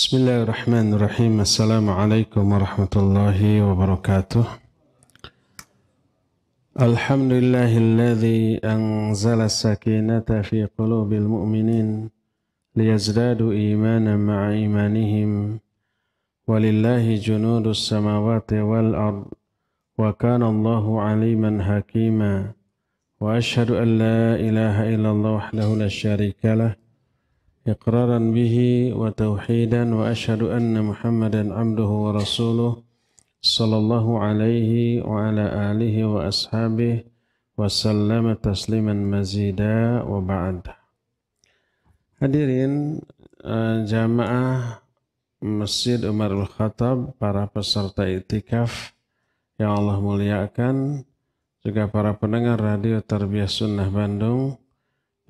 Bismillahirrahmanirrahim. Assalamualaikum warahmatullahi wabarakatuh. Alhamdulillahilladzi anzala sakinata fi qulubil mu'minin liyazdadu imanan ma'a imanihim walillahi junudus samawati wal ard wa kana Allahu aliman hakima wa ashhadu an la ilaha illallah wahdahu la syarika lah إقرارا به وتوحيدا وأشهد أن محمدا عبده ورسوله صلى الله عليه وعلى آله وأصحابه وسلم تسليما مزيدا وبعد. Hadirin jamaah Masjid Umarul Khattab, para peserta iktikaf yang Allah muliakan, juga para pendengar radio Tarbiyah Sunnah Bandung,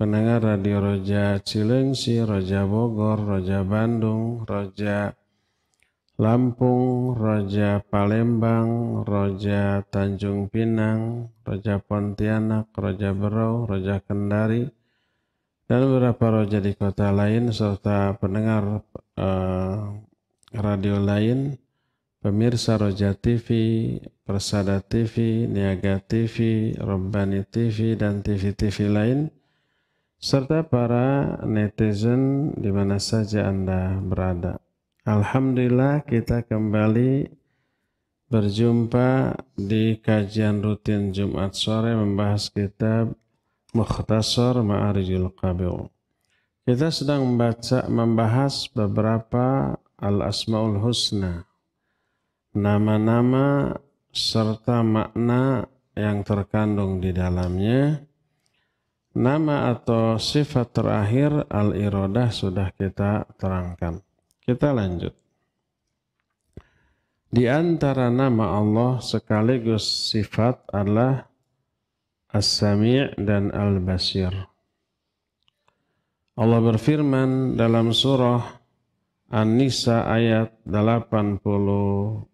pendengar Radio Roja Cilengsi, Roja Bogor, Roja Bandung, Roja Lampung, Roja Palembang, Roja Tanjung Pinang, Roja Pontianak, Roja Berau, Roja Kendari, dan beberapa roja di kota lain, serta pendengar radio lain, pemirsa Roja TV, Persada TV, Niaga TV, Robbani TV, dan TV-TV lain, serta para netizen di mana saja Anda berada. Alhamdulillah kita kembali berjumpa di kajian rutin Jumat sore membahas kitab Mukhtasar Ma'arijul Qabil. Kita sedang membahas beberapa Al-Asma'ul Husna, nama-nama serta makna yang terkandung di dalamnya. Nama atau sifat terakhir al-iradah sudah kita terangkan. Kita lanjut. Di antara nama Allah sekaligus sifat adalah As-Sami' dan Al-Basir. Allah berfirman dalam surah An-Nisa ayat 58,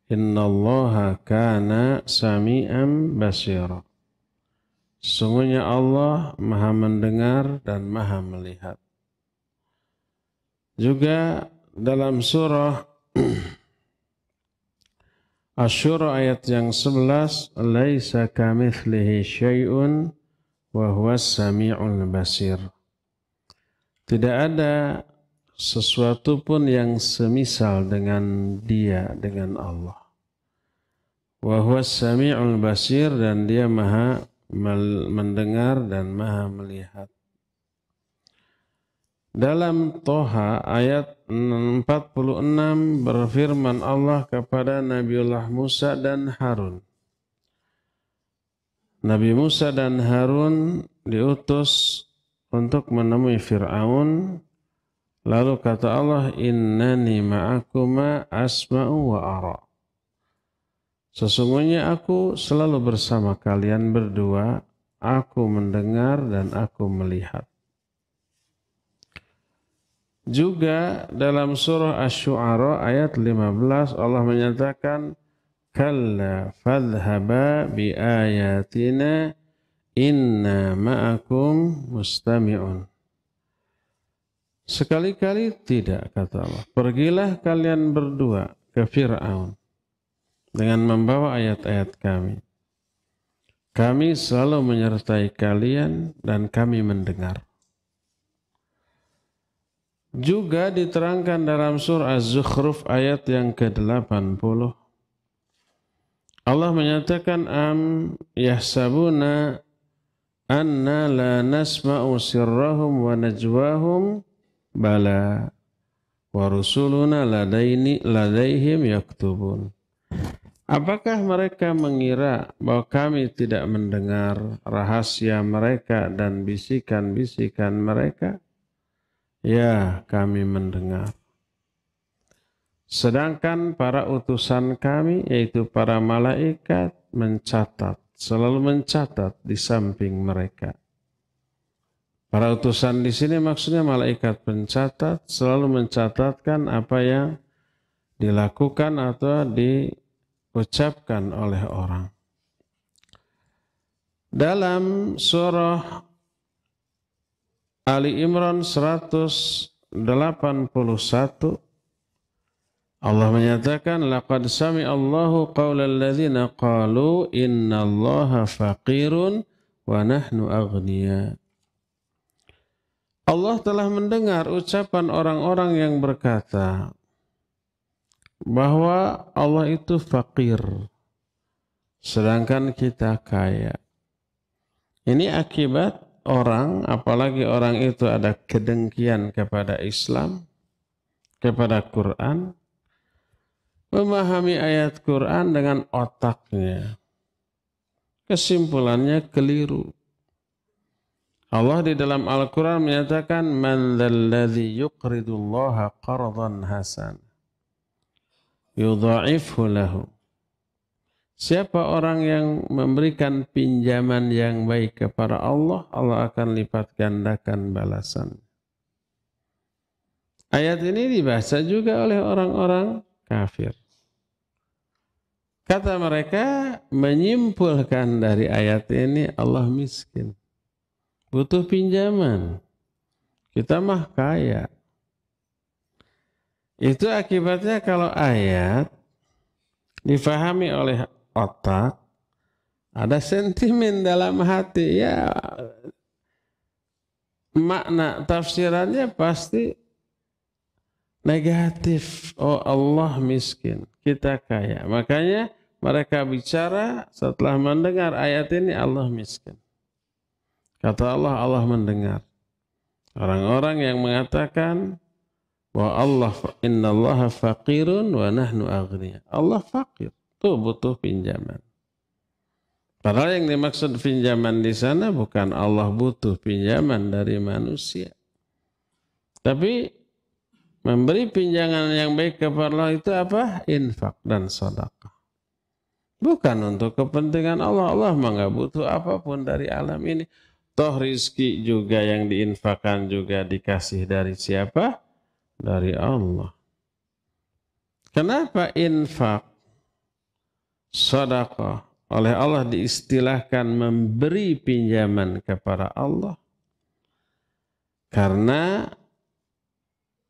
Innallaha kana sami'an basira. Sungguhnya Allah maha mendengar dan maha melihat. Juga dalam surah Asy-Syura ayat yang 11, Laisa kamitslihi syai'un wa huwas sami'ul basir. Tidak ada sesuatu pun yang semisal dengan Dia, dengan Allah. Wa huwas sami'ul basir, dan Dia maha mendengar dan maha melihat. Dalam Toha ayat 46 berfirman Allah kepada Nabiullah Musa dan Harun. Nabi Musa dan Harun diutus untuk menemui Fir'aun. Lalu kata Allah, Innani ma'akuma asma'u wa ara. Sesungguhnya aku selalu bersama kalian berdua, aku mendengar dan aku melihat. Juga dalam surah Asy-Syu'ara ayat 15 Allah menyatakan, Kalla fadhhaba bi ayatina inna ma'akum mustami'un. Sekali-kali tidak, kata Allah. Pergilah kalian berdua ke Fir'aun dengan membawa ayat-ayat kami. Kami selalu menyertai kalian dan kami mendengar. Juga diterangkan dalam surah Az-Zukhruf ayat yang ke-80. Allah menyatakan, Am yahsabuna anna la nasma'u sirrahum wa najwahum bala wa rusuluna ladaihim yaktubun. Apakah mereka mengira bahwa kami tidak mendengar rahasia mereka dan bisikan-bisikan mereka? Ya, kami mendengar. Sedangkan para utusan kami, yaitu para malaikat, mencatat, selalu mencatat di samping mereka. Para utusan di sini maksudnya malaikat pencatat, selalu mencatatkan apa yang dilakukan atau diucapkan oleh orang. Dalam surah Ali Imran 100 Allah menyatakan laqad sami'allahu qaulal ladzina qalu innallaha faqirun wa nahnu aghnia. Allah telah mendengar ucapan orang-orang yang berkata bahwa Allah itu fakir sedangkan kita kaya. Ini akibat orang, apalagi orang itu ada kedengkian kepada Islam, kepada Quran, memahami ayat Quran dengan otaknya. Kesimpulannya keliru. Allah di dalam Al-Quran menyatakan, Man dzalladzi yuqridullaha qardan hasan yudha'ifhu lahu. Siapa orang yang memberikan pinjaman yang baik kepada Allah, Allah akan lipat gandakan balasan. Ayat ini dibaca juga oleh orang-orang kafir. Kata mereka menyimpulkan dari ayat ini Allah miskin, butuh pinjaman. Kita mah kaya. Itu akibatnya kalau ayat difahami oleh otak, ada sentimen dalam hati, ya makna tafsirannya pasti negatif. Oh, Allah miskin, kita kaya. Makanya mereka bicara setelah mendengar ayat ini, Allah miskin. Kata Allah, Allah mendengar. Orang-orang yang mengatakan bahwa Allah, innallaha faqirun wa nahnu aghnia. Allah fakir, tuh butuh pinjaman. Padahal yang dimaksud pinjaman di sana bukan Allah butuh pinjaman dari manusia. Tapi memberi pinjaman yang baik kepada Allah itu apa? Infak dan sedekah. Bukan untuk kepentingan Allah. Allah mah nggak butuh apapun dari alam ini. Toh rizki juga yang diinfakkan juga dikasih dari siapa? Dari Allah. Kenapa infak, sedekah oleh Allah diistilahkan memberi pinjaman kepada Allah? Karena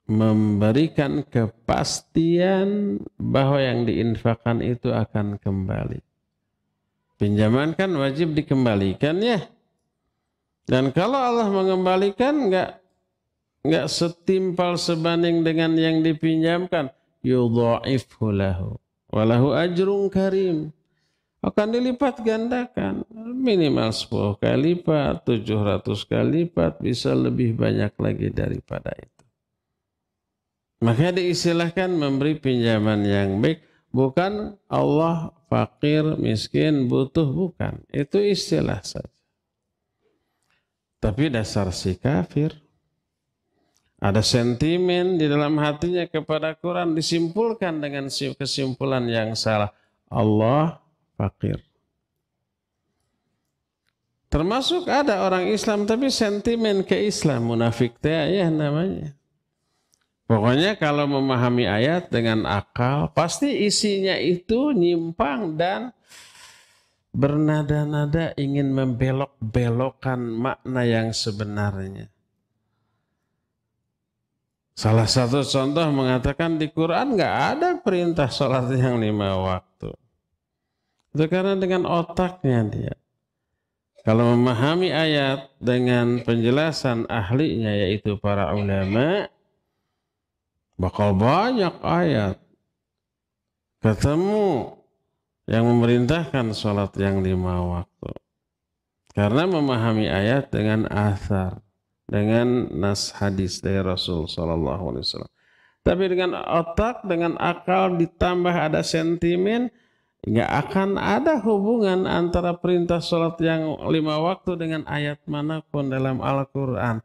memberikan kepastian bahwa yang diinfakkan itu akan kembali. Pinjaman kan wajib dikembalikan ya. Dan kalau Allah mengembalikan enggak setimpal sebanding dengan yang dipinjamkan, yudha'ifhu lahu walahu ajrun karim. Akan dilipat gandakan, minimal 10 kali lipat, 700 kali lipat, bisa lebih banyak lagi daripada itu. Maka diistilahkan memberi pinjaman yang baik, bukan Allah fakir, miskin, butuh, bukan. Itu istilah saja. Tapi dasar si kafir, ada sentimen di dalam hatinya kepada Quran, disimpulkan dengan kesimpulan yang salah. Allah fakir. Termasuk ada orang Islam tapi sentimen ke Islam, munafik ya namanya. Pokoknya kalau memahami ayat dengan akal, pasti isinya itu nyimpang dan bernada-nada ingin membelok-belokkan makna yang sebenarnya. Salah satu contoh mengatakan di Quran nggak ada perintah sholat yang 5 waktu. Itu karena dengan otaknya dia. Kalau memahami ayat dengan penjelasan ahlinya yaitu para ulama, bakal banyak ayat ketemu yang memerintahkan sholat yang 5 waktu. Karena memahami ayat dengan athar, dengan nas hadis dari Rasul SAW. Tapi dengan otak, dengan akal ditambah ada sentimen, nggak akan ada hubungan antara perintah sholat yang 5 waktu dengan ayat manapun dalam Al-Quran.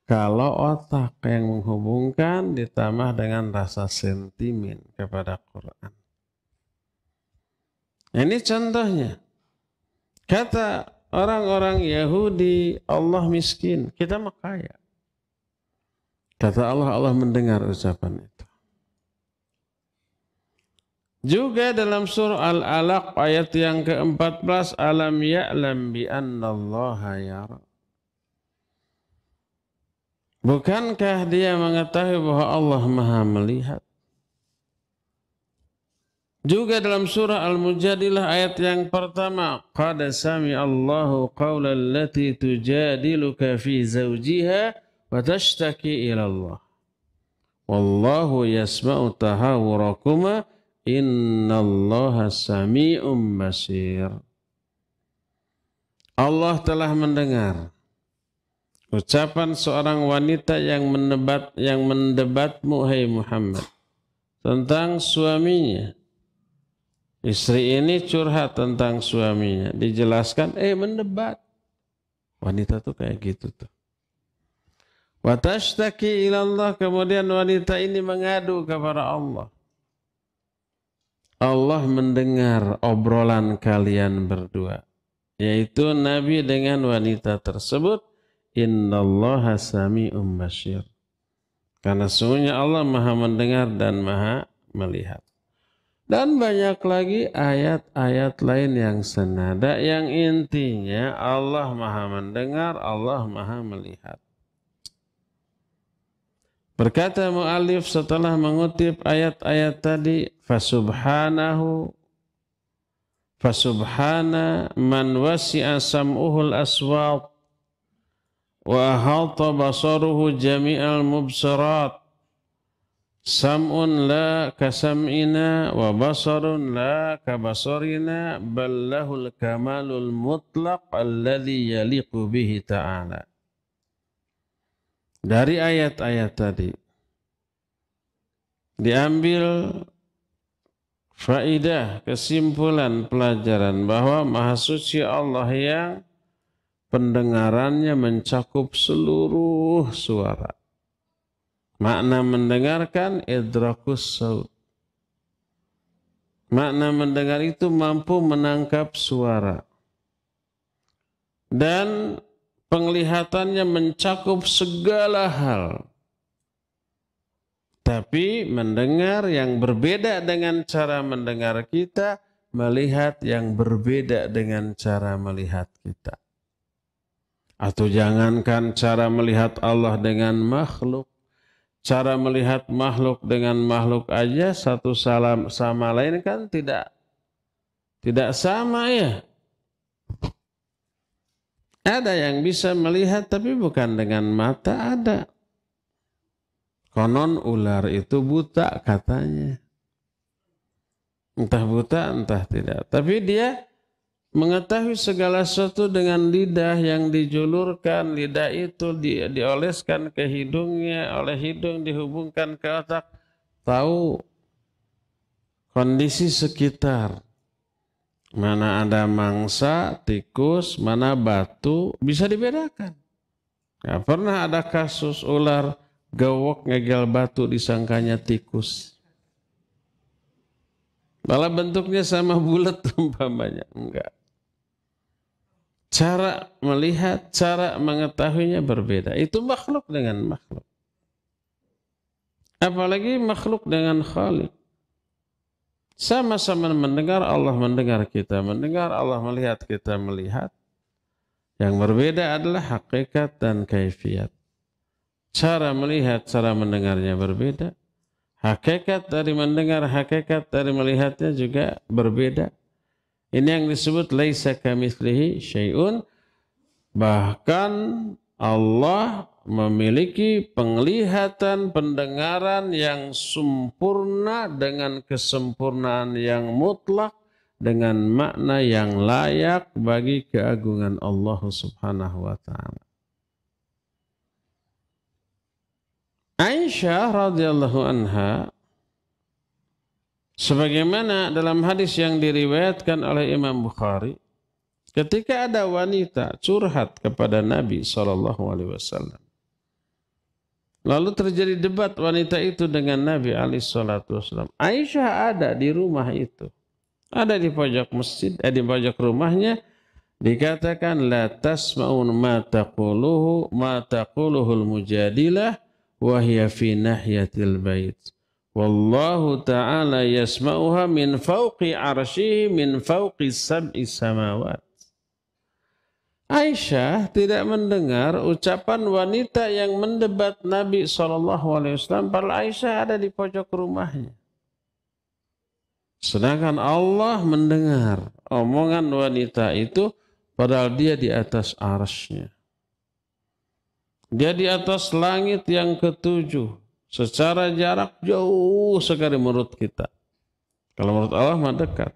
Kalau otak yang menghubungkan ditambah dengan rasa sentimen kepada Quran. Ini contohnya. Kata orang-orang Yahudi, Allah miskin, kita mah kaya. Kata Allah, Allah mendengar ucapan itu. Juga dalam surah Al-Alaq ayat yang ke-14, alam ya'lam bi anna Allah yara. Bukankah dia mengetahui bahwa Allah Maha melihat? Juga dalam surah Al-Mujadilah ayat yang pertama, qad sami'a Allahu qawla allati tujadiluka fi zawjiha wa tashtaki ila Allah. Wallahu yasma'u tahawurakuma innallaha sami'un basir. Allah telah mendengar ucapan seorang wanita yang mendebatmu, hai Muhammad, tentang suaminya. Istri ini curhat tentang suaminya. Dijelaskan, mendebat. Wanita tuh kayak gitu tuh. Wa tashtaki ilallah, kemudian wanita ini mengadu kepada Allah. Allah mendengar obrolan kalian berdua. Yaitu Nabi dengan wanita tersebut. Innallaha sami'un basir. Karena sesungguhnya Allah Maha mendengar dan Maha melihat. Dan banyak lagi ayat-ayat lain yang senada yang intinya Allah Maha mendengar, Allah Maha melihat. Berkata mu'alif setelah mengutip ayat-ayat tadi, Fasubhana man wasi'a sam'uhul aswat wa ahata basaruhu jami'al mubsarat. Sam'un la kasam'ina wa basarun la kabasarina bal lahul kamalul mutlaq alladhi yaliqu bihi ta'ala. Dari ayat-ayat tadi diambil faidah, kesimpulan, pelajaran bahwa Maha Suci Allah yang pendengarannya mencakup seluruh suara. Makna mendengarkan idrakus saut. Makna mendengar itu mampu menangkap suara. Dan penglihatannya mencakup segala hal. Tapi mendengar yang berbeda dengan cara mendengar kita, melihat yang berbeda dengan cara melihat kita. Atau jangankan cara melihat Allah dengan makhluk. Cara melihat makhluk dengan makhluk aja satu sama lain kan tidak sama ya. Ada yang bisa melihat tapi bukan dengan mata, ada. Konon ular itu buta katanya. Entah buta entah tidak. Tapi dia mengetahui segala sesuatu dengan lidah yang dijulurkan, lidah itu dioleskan ke hidungnya, oleh hidung dihubungkan ke otak, tahu kondisi sekitar. Mana ada mangsa, tikus, mana batu, bisa dibedakan. Gak pernah ada kasus ular gawok ngegel batu disangkanya tikus. Malah bentuknya sama bulat umpamanya, enggak. Cara melihat, cara mengetahuinya berbeda. Itu makhluk dengan makhluk. Apalagi makhluk dengan Khalik. Sama-sama mendengar, Allah mendengar kita mendengar, Allah melihat kita melihat. Yang berbeda adalah hakikat dan kaifiat. Cara melihat, cara mendengarnya berbeda. Hakikat dari mendengar, hakikat dari melihatnya juga berbeda. Ini yang disebut laisa kamitslihi syai'un. Bahkan Allah memiliki penglihatan, pendengaran yang sempurna dengan kesempurnaan yang mutlak, dengan makna yang layak bagi keagungan Allah Subhanahu wa taala. Aisyah radhiyallahu anha, sebagaimana dalam hadis yang diriwayatkan oleh Imam Bukhari, ketika ada wanita curhat kepada Nabi SAW, lalu terjadi debat wanita itu dengan Nabi SAW. Aisyah ada di rumah itu, ada di pojok masjid, di pojok rumahnya. Dikatakan la tasma'un ma taquluhul mujadilah wa hiya fi nahyatil bait. Wallahu ta'ala yasma'uha min fawqi arsyihi min fawqi sab'i samawat. Aisyah tidak mendengar ucapan wanita yang mendebat Nabi SAW, padahal Aisyah ada di pojok rumahnya. Sedangkan Allah mendengar omongan wanita itu, padahal dia di atas arsy-Nya. Dia di atas langit yang ketujuh, secara jarak jauh sekali menurut kita. Kalau menurut Allah mah dekat.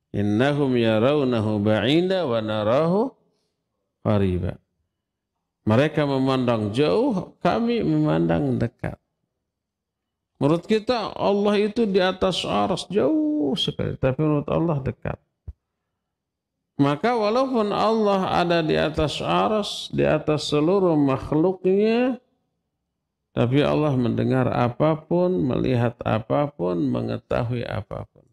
Innahum yarawnahu ba'ida wa narahu qariba. Mereka memandang jauh, kami memandang dekat. Menurut kita Allah itu di atas arsy jauh sekali, tapi menurut Allah dekat. Maka walaupun Allah ada di atas arsy, di atas seluruh makhluknya, tapi Allah mendengar apapun, melihat apapun, mengetahui apapun.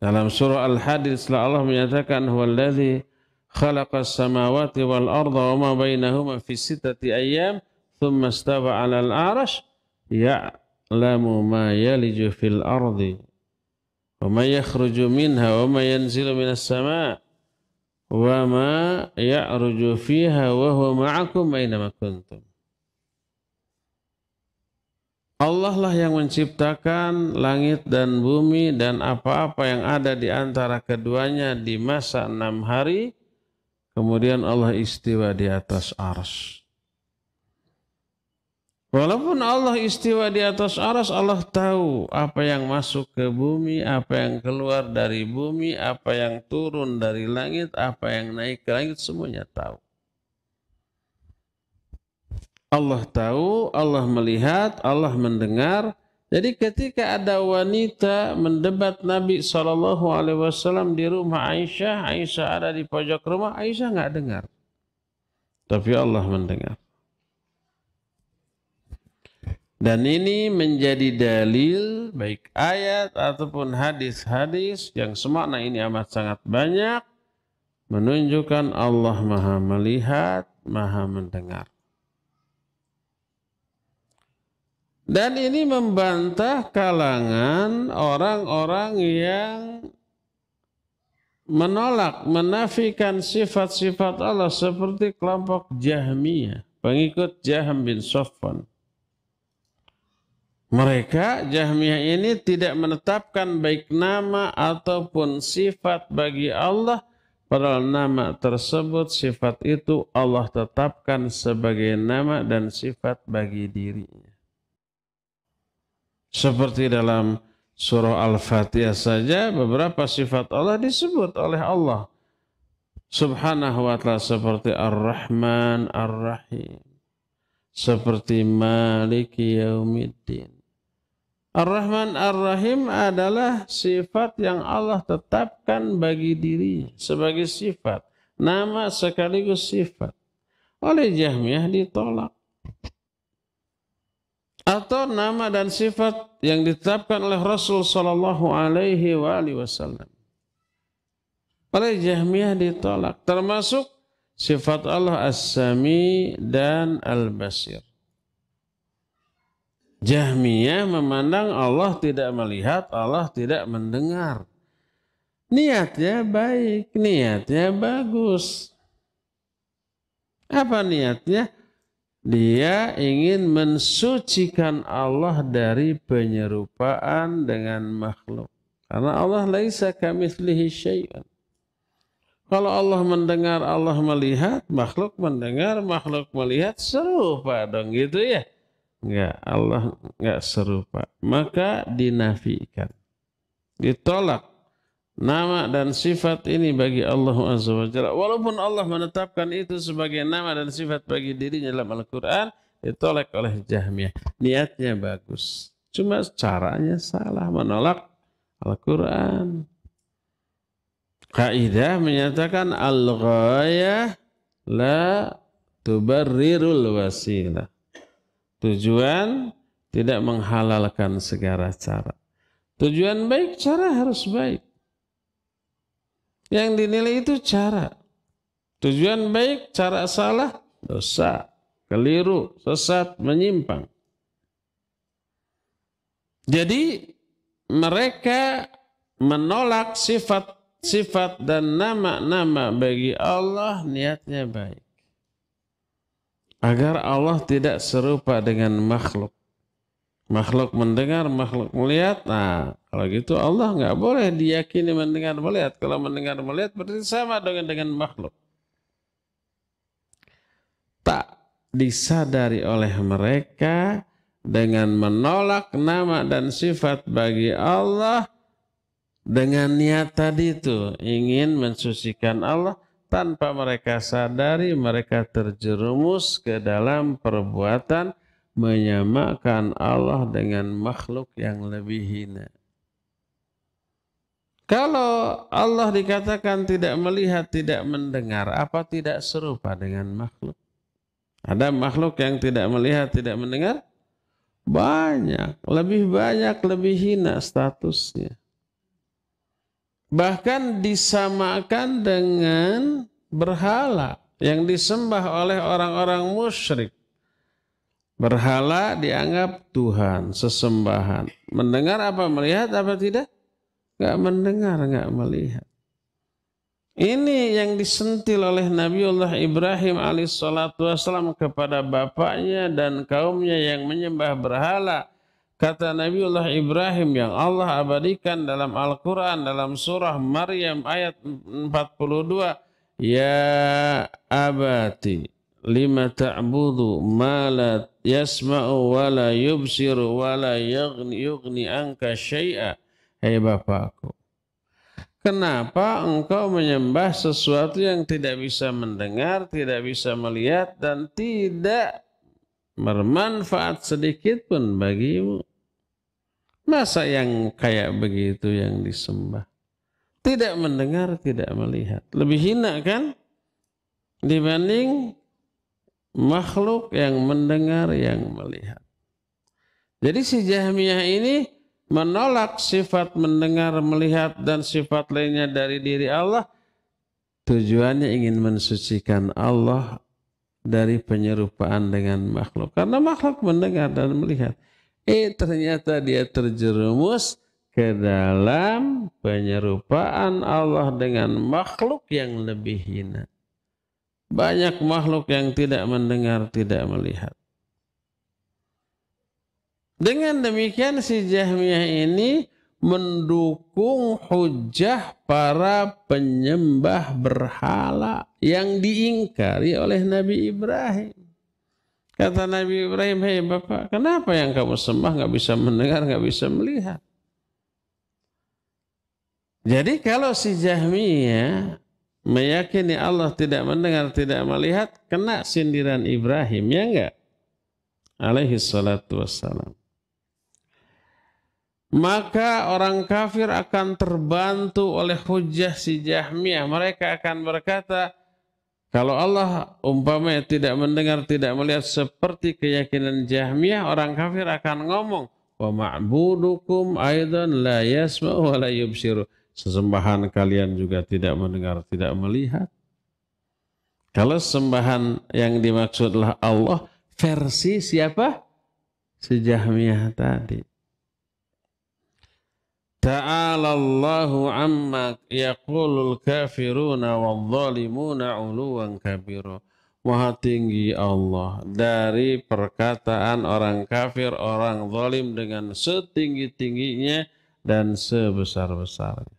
Dalam surah Al-Hadid Allah menyatakan huwallazi khalaqas samawati wal arda wa ma bainahuma fi sittati ayyam thumma istawa 'alal 'arsy ya'lamu ma yaliju fil ardi wa ma yakhruju minha wa ma yanzilu minas sama' wa ma ya'ruju fiha wa huwa ma'akum aina ma kuntum. Allah lah yang menciptakan langit dan bumi dan apa-apa yang ada di antara keduanya di masa 6 hari. Kemudian Allah istiwa di atas arsy. Walaupun Allah istiwa di atas arsy, Allah tahu apa yang masuk ke bumi, apa yang keluar dari bumi, apa yang turun dari langit, apa yang naik ke langit, semuanya tahu. Allah tahu, Allah melihat, Allah mendengar. Jadi ketika ada wanita mendebat Nabi SAW di rumah Aisyah, Aisyah ada di pojok rumah, Aisyah nggak dengar. Tapi Allah mendengar. Dan ini menjadi dalil baik ayat ataupun hadis-hadis yang semakna ini amat sangat banyak menunjukkan Allah Maha melihat, Maha mendengar. Dan ini membantah kalangan orang-orang yang menolak, menafikan sifat-sifat Allah seperti kelompok Jahmiyah, pengikut Jahm bin Safwan. Mereka Jahmiyah ini tidak menetapkan baik nama ataupun sifat bagi Allah, padahal nama tersebut, sifat itu Allah tetapkan sebagai nama dan sifat bagi dirinya. Seperti dalam surah Al-Fatihah saja beberapa sifat Allah disebut oleh Allah Subhanahu wa ta'ala seperti Ar-Rahman, Ar-Rahim, seperti Maliki Yaumiddin. Ar-Rahman, Ar-Rahim adalah sifat yang Allah tetapkan bagi dirinya sebagai sifat, nama sekaligus sifat. Oleh Jahmiyah ditolak. Atau nama dan sifat yang ditetapkan oleh Rasul sallallahu alaihi wasallam. Oleh Jahmiyah ditolak, termasuk sifat Allah As-Sami dan Al-Basir. Jahmiyah memandang Allah tidak melihat, Allah tidak mendengar. Niatnya baik, niatnya bagus. Apa niatnya? Dia ingin mensucikan Allah dari penyerupaan dengan makhluk. Karena Allah laisa kamitslihi syai'un. Kalau Allah mendengar, Allah melihat, makhluk mendengar, makhluk melihat, serupa dong gitu ya. Enggak, Allah enggak serupa. Maka dinafikan. Ditolak. Nama dan sifat ini bagi Allah Azza wa Jalla. Walaupun Allah menetapkan itu sebagai nama dan sifat bagi dirinya dalam Al-Quran, ditolak oleh Jahmiyah. Niatnya bagus. Cuma caranya salah, menolak Al-Quran. Kaidah menyatakan al-ghayah la tubarrirul wasilah. Tujuan tidak menghalalkan segala cara. Tujuan baik, cara harus baik. Yang dinilai itu cara. Tujuan baik, cara salah, dosa, keliru, sesat, menyimpang. Jadi mereka menolak sifat sifat dan nama-nama bagi Allah niatnya baik. Agar Allah tidak serupa dengan makhluk. Makhluk mendengar, makhluk melihat. Nah, kalau gitu Allah nggak boleh diyakini mendengar melihat. Kalau mendengar melihat berarti sama dengan makhluk. Tak disadari oleh mereka dengan menolak nama dan sifat bagi Allah dengan niat tadi itu ingin mensucikan Allah. Tanpa mereka sadari mereka terjerumus ke dalam perbuatan menyamakan Allah dengan makhluk yang lebih hina. Kalau Allah dikatakan tidak melihat, tidak mendengar, apa tidak serupa dengan makhluk? Ada makhluk yang tidak melihat, tidak mendengar? Banyak, lebih hina statusnya. Bahkan disamakan dengan berhala yang disembah oleh orang-orang musyrik. Berhala dianggap Tuhan, sesembahan. Mendengar apa melihat apa tidak? Enggak mendengar, enggak melihat. Ini yang disentil oleh Nabiullah Ibrahim alaihissalatu wassalam kepada bapaknya dan kaumnya yang menyembah berhala. Kata Nabiullah Ibrahim yang Allah abadikan dalam Al-Quran, dalam surah Maryam ayat 42. Ya abati, lima ta'budu ma la yasma'u wa la yubsiru wa la yughni anka syai'a. Hei bapakku, kenapa engkau menyembah sesuatu yang tidak bisa mendengar, tidak bisa melihat, dan tidak bermanfaat sedikit pun bagimu? Masa yang kayak begitu yang disembah? Tidak mendengar, tidak melihat. Lebih hina kan? Dibanding makhluk yang mendengar, yang melihat. Jadi si Jahmiyah ini menolak sifat mendengar, melihat, dan sifat lainnya dari diri Allah. Tujuannya ingin mensucikan Allah dari penyerupaan dengan makhluk. Karena makhluk mendengar dan melihat. Ternyata dia terjerumus ke dalam penyerupaan Allah dengan makhluk yang lebih hina. Banyak makhluk yang tidak mendengar, tidak melihat. Dengan demikian si Jahmiyah ini mendukung hujah para penyembah berhala yang diingkari oleh Nabi Ibrahim. Kata Nabi Ibrahim, hei bapak, kenapa yang kamu sembah nggak bisa mendengar, nggak bisa melihat? Jadi kalau si Jahmiyah meyakini Allah tidak mendengar, tidak melihat, kena sindiran Ibrahim, ya enggak? Alaihi salatu wassalam. Maka orang kafir akan terbantu oleh hujah si Jahmiyah. Mereka akan berkata, kalau Allah umpamanya tidak mendengar, tidak melihat seperti keyakinan Jahmiyah, orang kafir akan ngomong, wa ma'budukum aidan la yasma'u wa la yubsiru. Sesembahan kalian juga tidak mendengar, tidak melihat. Kalau sembahan yang dimaksudlah Allah, versi siapa? Si Jahmiyah tadi. Ta'ala Allahu amma yaqulul kafiruna wadh-dhalimuna 'uluwan kabira. Maha tinggi Allah dari perkataan orang kafir, orang zalim dengan setinggi-tingginya dan sebesar-besarnya.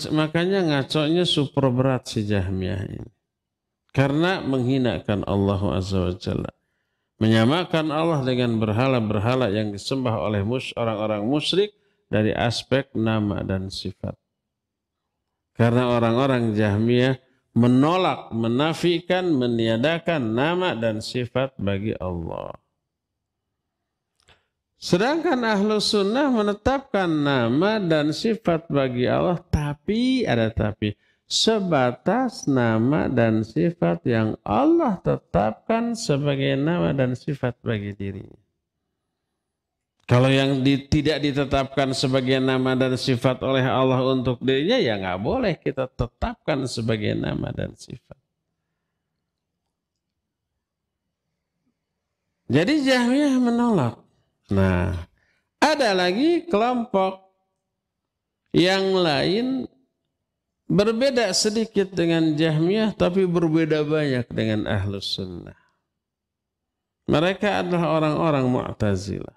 Makanya ngaconya super berat si Jahmiyah ini. Karena menghinakan Allah Azza wa Jalla. Menyamakan Allah dengan berhala-berhala yang disembah oleh orang-orang musyrik dari aspek nama dan sifat. Karena orang-orang Jahmiyah menolak, menafikan, meniadakan nama dan sifat bagi Allah. Sedangkan ahlu sunnah menetapkan nama dan sifat bagi Allah, tapi ada tapi. Sebatas nama dan sifat yang Allah tetapkan sebagai nama dan sifat bagi dirinya. Kalau yang tidak ditetapkan sebagai nama dan sifat oleh Allah untuk dirinya, ya nggak boleh kita tetapkan sebagai nama dan sifat. Jadi Jahmiyah menolak. Nah, ada lagi kelompok Yang lain berbeda sedikit dengan Jahmiyah, tapi berbeda banyak dengan Ahlus Sunnah. Mereka adalah orang-orang Mu'tazilah.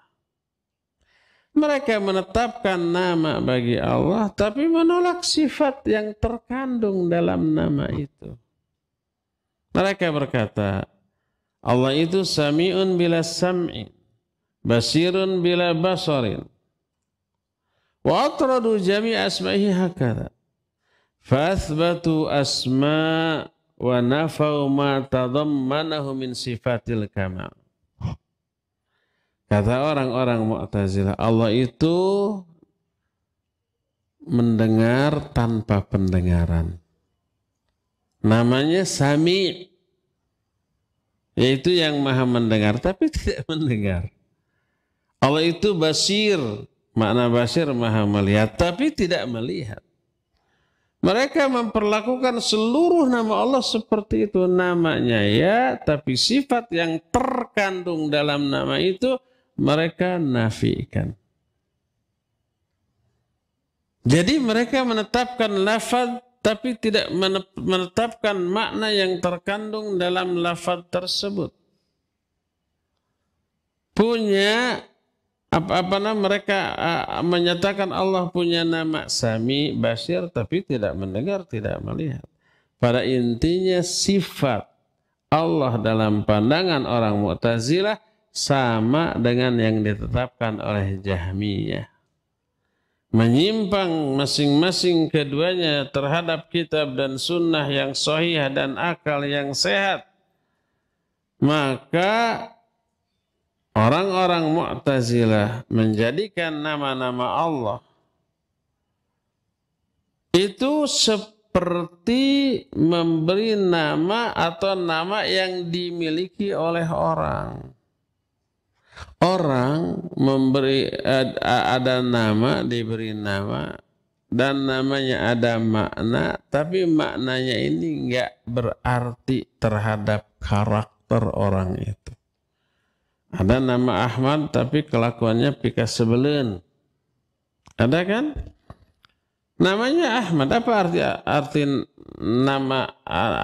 Mereka menetapkan nama bagi Allah, tapi menolak sifat yang terkandung dalam nama itu. Mereka berkata, Allah itu sami'un bila sam'in, basirun bila basarin. Wa atradu jami' asma'ihi hakadha. Fa'athbatu asma' wa nafau ma tadammanahu min sifatil kamal. Kata orang-orang Mu'tazilah, Allah itu mendengar tanpa pendengaran. Namanya Sami', yaitu yang maha mendengar tapi tidak mendengar. Allah itu basir, makna basir maha melihat tapi tidak melihat. Mereka memperlakukan seluruh nama Allah seperti itu. Namanya ya, tapi sifat yang terkandung dalam nama itu mereka nafikan. Jadi mereka menetapkan lafaz tapi tidak menetapkan makna yang terkandung dalam lafaz tersebut. Punya apa mereka menyatakan Allah punya nama Sami, Basir, tapi tidak mendengar, tidak melihat. Pada intinya sifat Allah dalam pandangan orang Mu'tazilah sama dengan yang ditetapkan oleh Jahmiyah. Menyimpang masing-masing keduanya terhadap kitab dan sunnah yang sahih dan akal yang sehat. Maka orang-orang Mu'tazilah menjadikan nama-nama Allah itu seperti memberi nama atau nama yang dimiliki oleh orang. Orang memberi ada nama, diberi nama, dan namanya ada makna, tapi maknanya ini enggak berarti terhadap karakter orang itu. Ada nama Ahmad tapi kelakuannya pika sebelen. Ada kan? Namanya Ahmad. Apa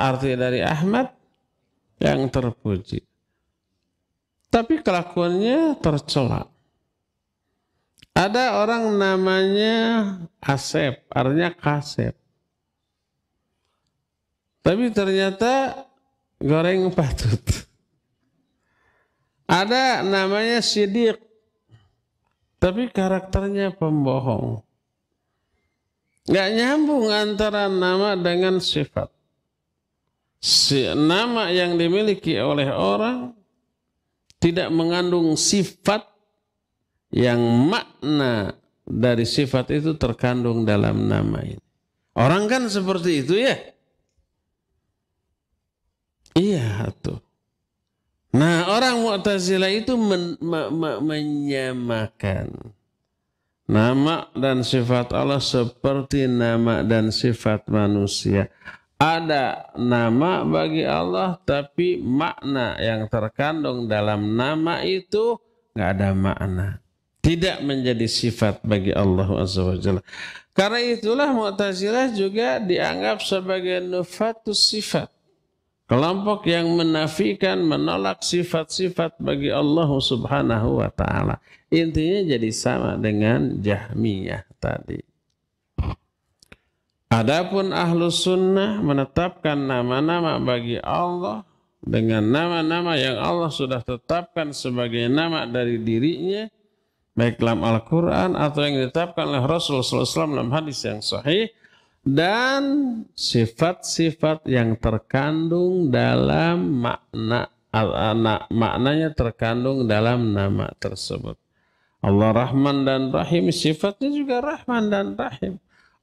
arti dari Ahmad? Yang terpuji. Tapi kelakuannya tercela. Ada orang namanya Asep, artinya Kasep. Tapi ternyata goreng patut. Ada namanya Sidik, tapi karakternya pembohong. Nggak nyambung antara nama dengan sifat. Nama yang dimiliki oleh orang tidak mengandung sifat yang makna dari sifat itu terkandung dalam nama ini. Orang kan seperti itu ya? Iya tuh. Nah, orang Mu'tazilah itu menyamakan nama dan sifat Allah seperti nama dan sifat manusia. Ada nama bagi Allah, tapi makna yang terkandung dalam nama itu nggak ada makna. Tidak menjadi sifat bagi Allah Azza wa Jalla. Karena itulah Mu'tazilah juga dianggap sebagai nufatus sifat. Kelompok yang menafikan, menolak sifat-sifat bagi Allah Subhanahu wa Ta'ala. Intinya jadi sama dengan Jahmiyah tadi. Adapun Ahlus Sunnah menetapkan nama-nama bagi Allah dengan nama-nama yang Allah sudah tetapkan sebagai nama dari dirinya, baik dalam Al-Quran atau yang ditetapkan oleh Rasulullah SAW dalam hadis yang sahih, dan sifat-sifat yang terkandung dalam maknanya terkandung dalam nama tersebut. Allah Rahman dan Rahim, sifatnya juga Rahman dan Rahim.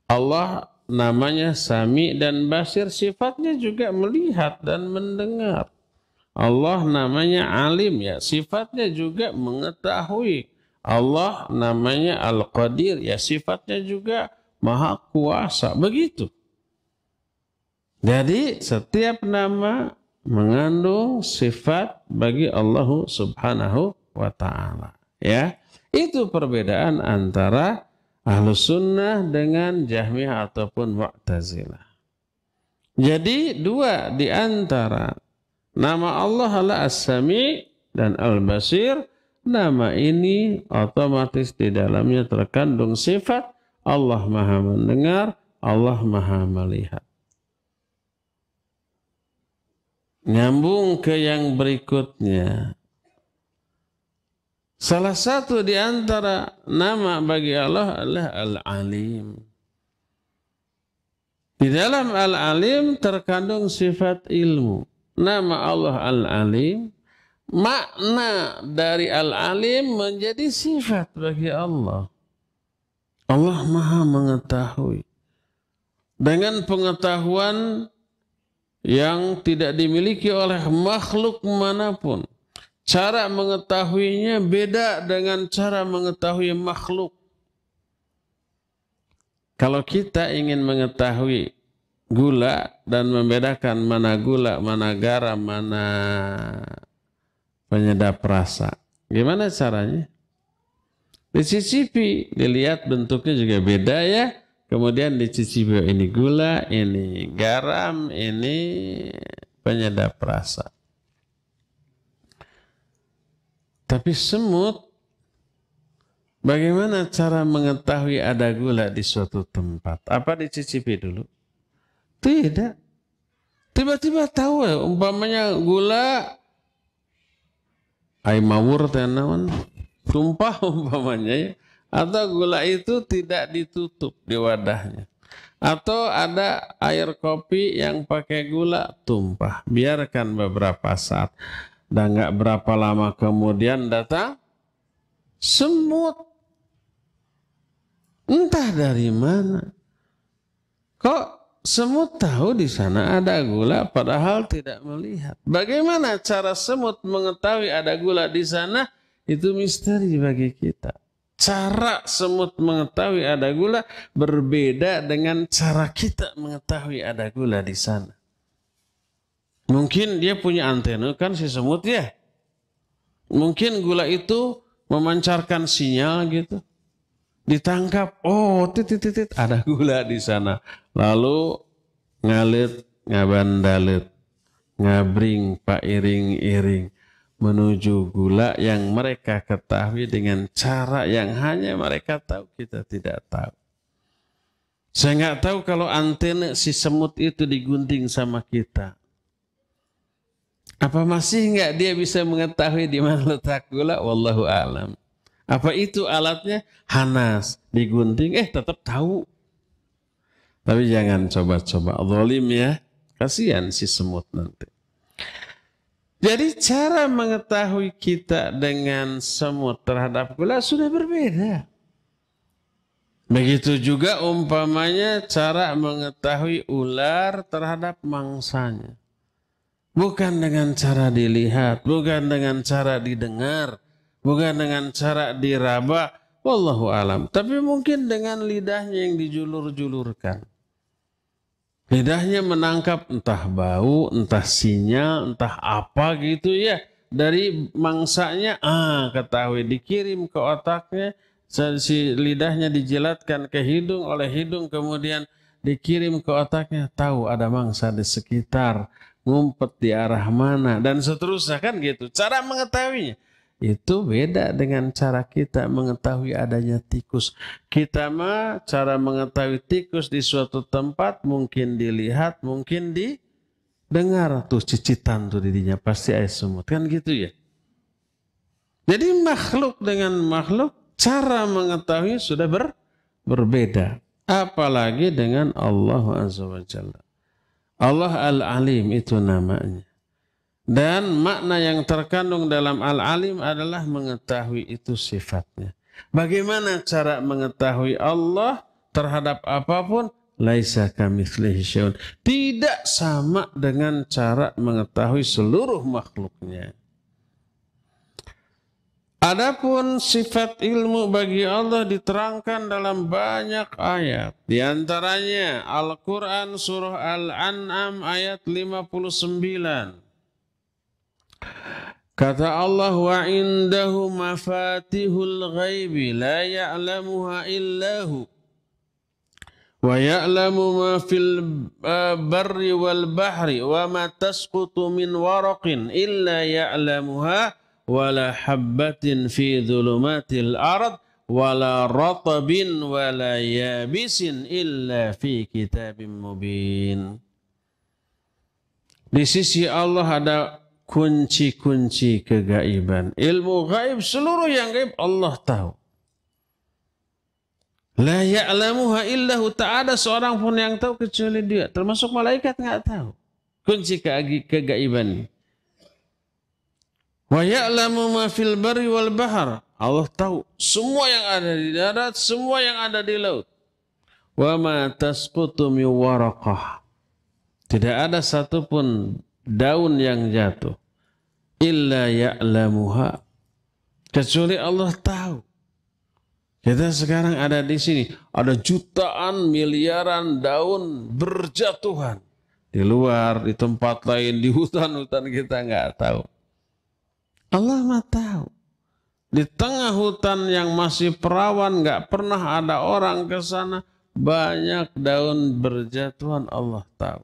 Allah namanya Sami dan Basir, sifatnya juga melihat dan mendengar. Allah namanya Alim, ya sifatnya juga mengetahui. Allah namanya Al-Qadir, ya sifatnya juga Maha Kuasa. Begitu. Jadi setiap nama mengandung sifat bagi Allah Subhanahu wa Ta'ala. Ya, itu perbedaan antara Ahlus Sunnah dengan Jahmiyah ataupun Mu'tazilah. Jadi dua di antara nama Allah adalah As-Sami dan Al-Basir. Nama ini otomatis di dalamnya terkandung sifat Allah Maha mendengar, Allah Maha melihat. Nyambung ke yang berikutnya. Salah satu di antara nama bagi Allah adalah Al-Alim. Di dalam Al-Alim terkandung sifat ilmu. Nama Allah Al-Alim, makna dari Al-Alim menjadi sifat bagi Allah. Allah Maha mengetahui. Dengan pengetahuan yang tidak dimiliki oleh makhluk manapun. Cara mengetahuinya beda dengan cara mengetahui makhluk. Kalau kita ingin mengetahui gula dan membedakan mana gula, mana garam, mana penyedap rasa, gimana caranya? Dicicipi, dilihat bentuknya juga beda ya. Kemudian dicicipi, ini gula, ini garam, ini penyedap rasa. Tapi semut, bagaimana cara mengetahui ada gula di suatu tempat? Apa dicicipi dulu? Tidak. Tiba-tiba tahu ya, umpamanya gula, air mawur tenawan, tumpah umpamanya ya. Atau gula itu tidak ditutup di wadahnya. Atau ada air kopi yang pakai gula tumpah. Biarkan beberapa saat. Dan nggak berapa lama kemudian datang semut. Entah dari mana. Kok semut tahu di sana ada gula padahal tidak melihat. Bagaimana cara semut mengetahui ada gula di sana? Itu misteri bagi kita. Cara semut mengetahui ada gula berbeda dengan cara kita mengetahui ada gula di sana. Mungkin dia punya antena kan si semut ya. Mungkin gula itu memancarkan sinyal gitu. Ditangkap, oh titit ada gula di sana. Lalu ngalit, ngabandalit, ngabring, pairing-iring menuju gula yang mereka ketahui dengan cara yang hanya mereka tahu, kita tidak tahu. Saya nggak tahu kalau antena si semut itu digunting sama kita. Apa masih nggak dia bisa mengetahui di mana letak gula? Wallahu a'lam. Apa itu alatnya? Hanas, digunting, tetap tahu. Tapi jangan coba-coba. Zalim ya, kasihan si semut nanti. Jadi cara mengetahui kita dengan semut terhadap gula sudah berbeda. Begitu juga umpamanya cara mengetahui ular terhadap mangsanya. Bukan dengan cara dilihat, bukan dengan cara didengar, bukan dengan cara diraba, wallahu alam. Tapi mungkin dengan lidahnya yang dijulur-julurkan. Lidahnya menangkap entah bau, entah sinyal, entah apa gitu ya. Dari mangsanya, ketahui dikirim ke otaknya, si lidahnya dijilatkan ke hidung, oleh hidung kemudian dikirim ke otaknya, tahu ada mangsa di sekitar, ngumpet di arah mana, dan seterusnya kan gitu. Cara mengetahuinya itu beda dengan cara kita mengetahui adanya tikus. Kita mah cara mengetahui tikus di suatu tempat mungkin dilihat, mungkin didengar tuh cicitan tuh didinya pasti ada semut kan gitu ya. Jadi makhluk dengan makhluk cara mengetahui sudah berbeda. Apalagi dengan Allah Azza wa Jalla. Allah Al-Alim itu namanya. Dan makna yang terkandung dalam Al-Alim adalah mengetahui itu sifatnya. Bagaimana cara mengetahui Allah terhadap apapun? Laisa kamitslihi syai'un. Tidak sama dengan cara mengetahui seluruh makhluknya. Adapun sifat ilmu bagi Allah diterangkan dalam banyak ayat. Di antaranya Al-Quran surah Al-An'am ayat 59. Kata Allah, wa indahu mafatihul ghaibi la ya'lamuha illahu wa ya'lamu ma fil barri wal bahri wa ma tasqutu min waraqin illa ya'lamuha wa la habbatin fi dhulumatil ard wa la ratabin wa la yabisin illa fi kitabim mubin. Di sisi Allah ada kunci-kunci kegaiban. Ilmu gaib, seluruh yang gaib Allah tahu. La ya'lamuha illahu, tak ada seorang pun yang tahu kecuali Dia. Termasuk malaikat nggak tahu kunci kegaiban. Wa ya'lamu ma fil barri wal bahr. Allah tahu semua yang ada di darat, semua yang ada di laut. Wa ma tasqutu min waraqah. Tidak ada satupun daun yang jatuh illa ya'lamuha, kecuali Allah tahu. Kita sekarang ada di sini, ada jutaan miliaran daun berjatuhan di luar, di tempat lain, di hutan-hutan kita nggak tahu. Allah mah tahu. Di tengah hutan yang masih perawan, nggak pernah ada orang ke sana, banyak daun berjatuhan, Allah tahu.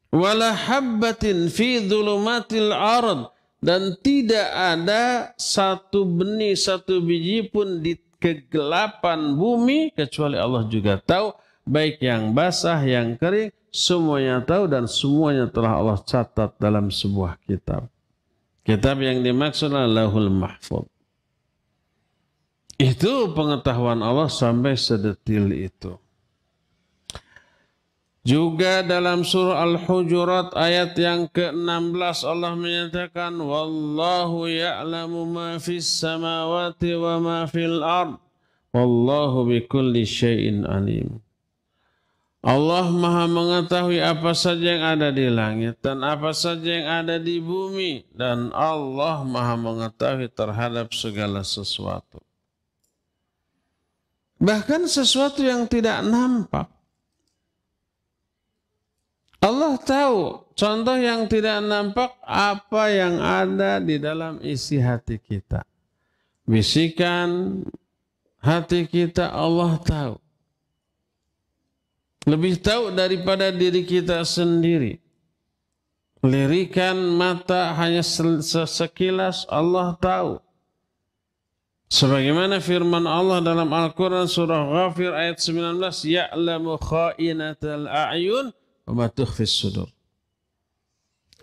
Wala habbatin fi dhulumatil ard, dan tidak ada satu benih, satu biji pun di kegelapan bumi kecuali Allah juga tahu, baik yang basah yang kering, semuanya tahu dan semuanya telah Allah catat dalam sebuah kitab. Kitab yang dimaksud adalah Lauhul Mahfuz. Itu pengetahuan Allah sampai sedetil itu. Juga dalam surah Al-Hujurat ayat yang ke-16 Allah menyatakan, wallahu ya'lamu ma fis samawati wa ma fil ard wallahu bikulli syai'in alim. Allah Maha mengetahui apa saja yang ada di langit dan apa saja yang ada di bumi, dan Allah Maha mengetahui terhadap segala sesuatu. Bahkan sesuatu yang tidak nampak Allah tahu. Contoh yang tidak nampak, apa yang ada di dalam isi hati kita. Bisikan hati kita Allah tahu. Lebih tahu daripada diri kita sendiri. Lirikan mata hanya sekilas Allah tahu. Sebagaimana firman Allah dalam Al-Quran surah Ghafir ayat 19, ya'lamu kha'inatal a'yun wa ma tukhfis sudur.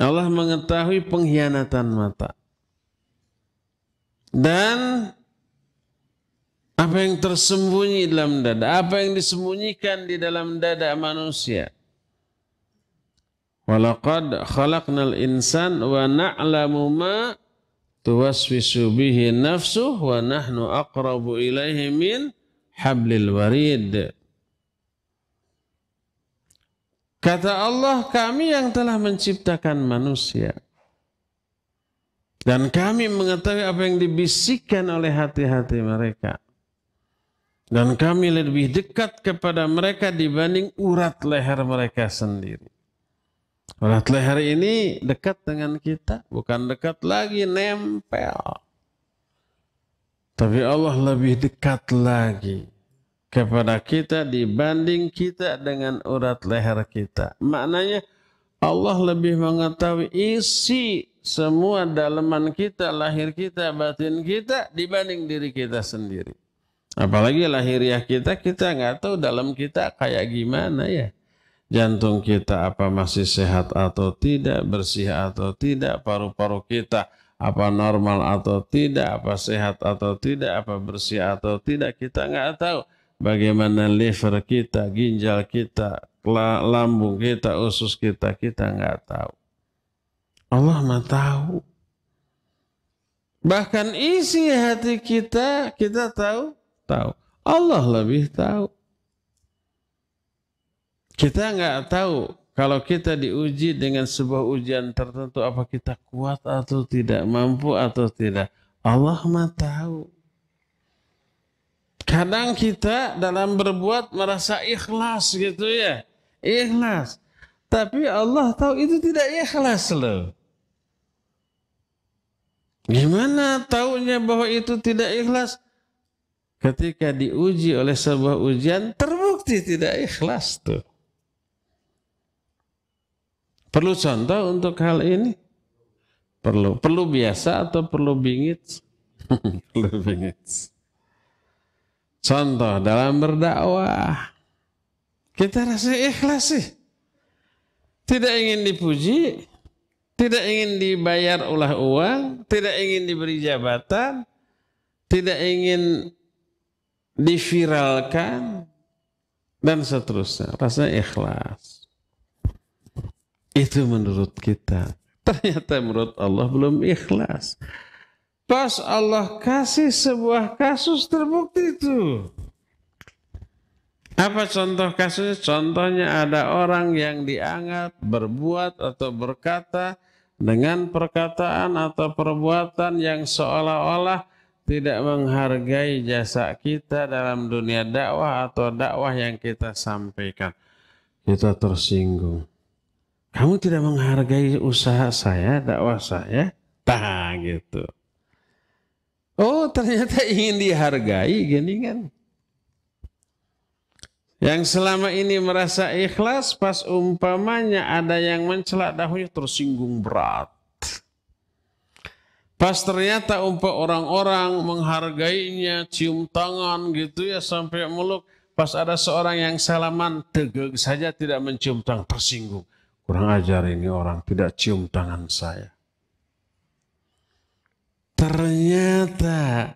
Allah mengetahui pengkhianatan mata dan apa yang tersembunyi dalam dada, apa yang disembunyikan di dalam dada manusia. Walaqad khalaqnal insan wa na'lamu ma tuwaswisu bihi nafsuh wa nahnu aqrabu ilaihi min hablil warid. Kata Allah, kami yang telah menciptakan manusia. Dan kami mengetahui apa yang dibisikkan oleh hati-hati mereka. Dan kami lebih dekat kepada mereka dibanding urat leher mereka sendiri. Urat leher ini dekat dengan kita, bukan dekat lagi, nempel. Tapi Allah lebih dekat lagi kepada kita dibanding kita dengan urat leher kita. Maknanya Allah lebih mengetahui isi semua dalaman kita, lahir kita, batin kita dibanding diri kita sendiri. Apalagi lahiriah kita nggak tahu dalam kita kayak gimana ya. Jantung kita apa masih sehat atau tidak, bersih atau tidak, paru-paru kita apa normal atau tidak, apa sehat atau tidak, apa bersih atau tidak, kita nggak tahu. Bagaimana liver kita, ginjal kita, lambung kita, usus kita nggak tahu. Allah mah tahu. Bahkan isi hati kita tahu. Allah lebih tahu. Kita nggak tahu kalau kita diuji dengan sebuah ujian tertentu, apa kita kuat atau tidak, mampu atau tidak. Allah mah tahu. Kadang kita dalam berbuat merasa ikhlas gitu ya. Ikhlas. Tapi Allah tahu itu tidak ikhlas loh. Gimana taunya bahwa itu tidak ikhlas? Ketika diuji oleh sebuah ujian, terbukti tidak ikhlas tuh. Perlu contoh untuk hal ini? Perlu. Perlu biasa atau perlu bingit? Perlu bingit. Contoh dalam berdakwah. Kita rasa ikhlas sih. Tidak ingin dipuji, tidak ingin dibayar oleh uang, tidak ingin diberi jabatan, tidak ingin diviralkan, dan seterusnya. Rasanya ikhlas. Itu menurut kita. Ternyata menurut Allah belum ikhlas. Pas Allah kasih sebuah kasus terbukti itu. Apa contoh kasusnya? Contohnya ada orang yang dianggap berbuat atau berkata dengan perkataan atau perbuatan yang seolah-olah tidak menghargai jasa kita dalam dunia dakwah atau dakwah yang kita sampaikan. Kita tersinggung. Kamu tidak menghargai usaha saya, dakwah saya? Tah gitu. Oh ternyata ingin dihargai gini kan. Yang selama ini merasa ikhlas pas umpamanya ada yang mencela dakwahnya tersinggung berat. Pas ternyata orang-orang menghargainya, cium tangan gitu ya sampai meluk. Pas ada seorang yang salaman tegak saja tidak mencium tangan, tersinggung. Kurang ajar ini orang tidak cium tangan saya. Ternyata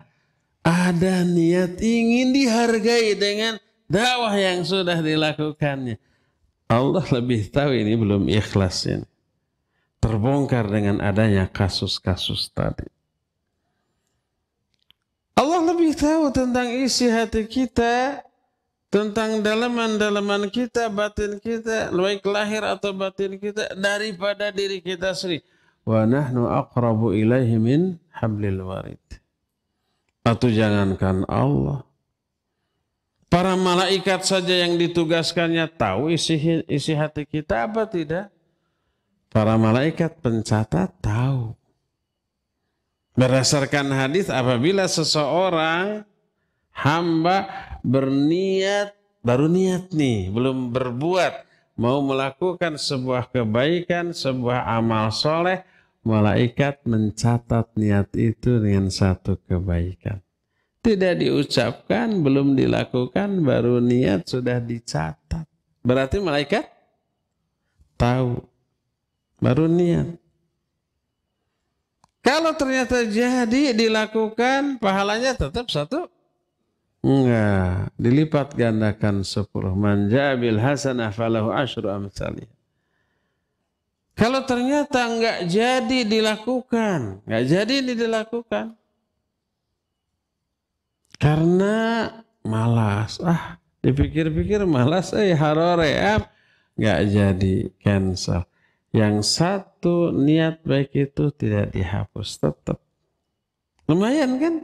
ada niat ingin dihargai dengan dakwah yang sudah dilakukannya. Allah lebih tahu ini belum ikhlas ini. Terbongkar dengan adanya kasus-kasus tadi. Allah lebih tahu tentang isi hati kita, tentang dalaman-dalaman kita, batin kita, baik lahir atau batin kita, daripada diri kita sendiri. Wa nahnu aqrabu ilaihi min hablil warid. Atau jangankan Allah. Para malaikat saja yang ditugaskannya tahu isi hati kita apa tidak? Para malaikat pencatat tahu. Berdasarkan hadis apabila seseorang hamba berniat, baru niat nih, belum berbuat, mau melakukan sebuah kebaikan, sebuah amal soleh, malaikat mencatat niat itu dengan satu kebaikan. Tidak diucapkan, belum dilakukan, baru niat sudah dicatat. Berarti malaikat tahu, baru niat. Kalau ternyata jadi dilakukan, pahalanya tetap satu? Enggak, dilipat gandakan 10. Man ja'a bil hasanah falahu asyru amsalih. Kalau ternyata enggak jadi dilakukan, enggak jadi ini dilakukan. Karena malas. Dipikir-pikir malas, harore, enggak jadi, cancel. Yang satu niat baik itu tidak dihapus, tetap. Lumayan kan?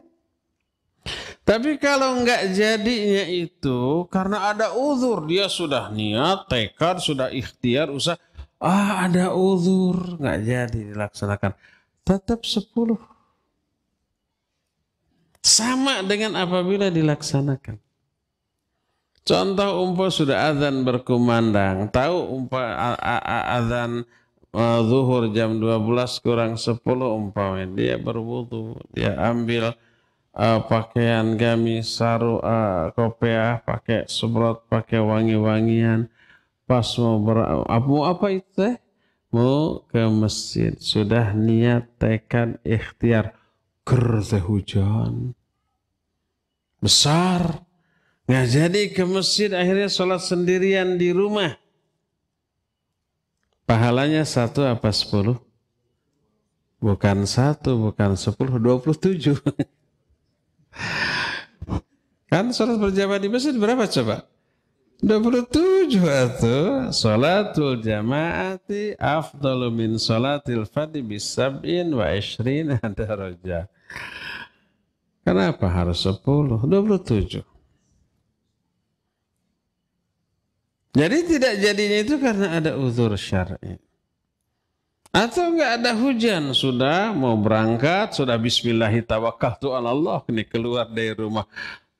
Tapi kalau enggak jadinya itu karena ada uzur, dia sudah niat, tekad, sudah ikhtiar, usaha, ada uzur, enggak jadi dilaksanakan. Tetap 10. Sama dengan apabila dilaksanakan. Contoh sudah azan berkumandang, tahu azan zuhur jam 12 kurang 10 umpamanya, dia berwudu, dia ambil pakaian gamis, sarung, kopiah, pakai semprot, pakai wangi-wangian, pas mau apa itu teh? Mau ke masjid, sudah niat, tekad, ikhtiar, hujan besar, nggak jadi ke masjid, akhirnya sholat sendirian di rumah. Pahalanya 1 apa 10? Bukan 1, bukan 10, 27. Kan sholat berjamaah di masjid berapa coba? 27 atau sholatul jamaati afdalu min sholatil fadhi bisab'in wa ishrina darajah. Kenapa harus 10? 27. Jadi tidak jadinya itu karena ada uzur syar'i. Atau nggak ada hujan, sudah mau berangkat, sudah bismillahi tawakkaltu 'ala Allah, ini keluar dari rumah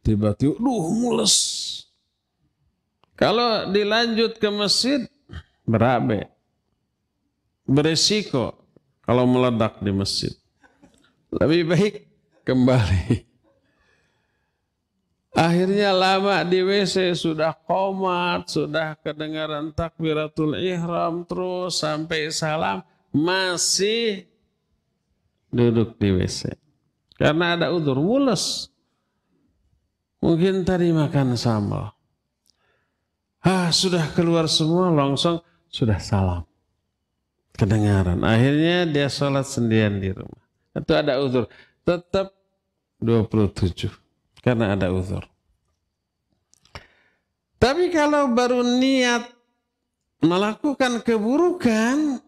tiba-tiba mules. Kalau dilanjut ke masjid berabe. Beresiko kalau meledak di masjid. Lebih baik kembali. Akhirnya lama di WC, sudah qomat, sudah kedengaran takbiratul ihram, terus sampai salam masih duduk di WC. Karena ada udzur, mules. Mungkin tadi makan sambal. Sudah keluar semua, langsung sudah salam. Kedengaran. Akhirnya dia sholat sendirian di rumah. Itu ada udzur. Tetap 27. Karena ada udzur. Tapi kalau baru niat melakukan keburukan,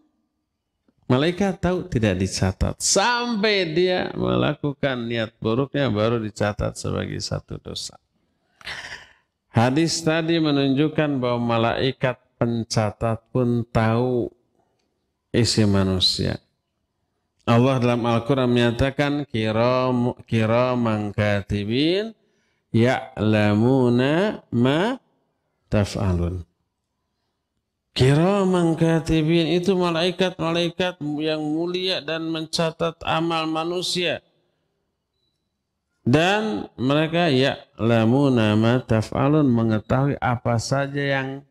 malaikat tahu tidak dicatat. Sampai dia melakukan niat buruknya baru dicatat sebagai satu dosa. Hadis tadi menunjukkan bahwa malaikat pencatat pun tahu isi manusia. Allah dalam Al-Quran menyatakan kiraman katibin ya'lamuna ma taf'alun. Kiraman katibin itu malaikat-malaikat yang mulia dan mencatat amal manusia. Dan mereka ya'lamuna ma taf'alun, mengetahui apa saja yang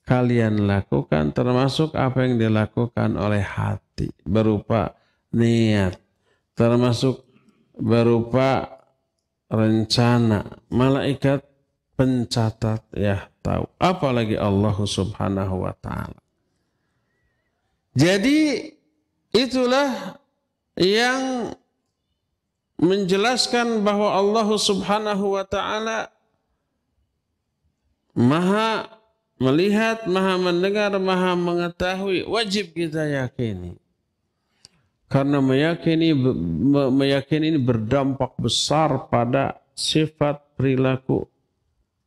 kalian lakukan, termasuk apa yang dilakukan oleh hati berupa niat, termasuk berupa rencana. Malaikat pencatat tahu, apalagi Allah Subhanahu wa ta'ala. Jadi itulah yang menjelaskan bahwa Allah Subhanahu wa ta'ala maha melihat, maha mendengar, maha mengetahui. Wajib kita yakini. Karena meyakini ini berdampak besar pada sifat, perilaku,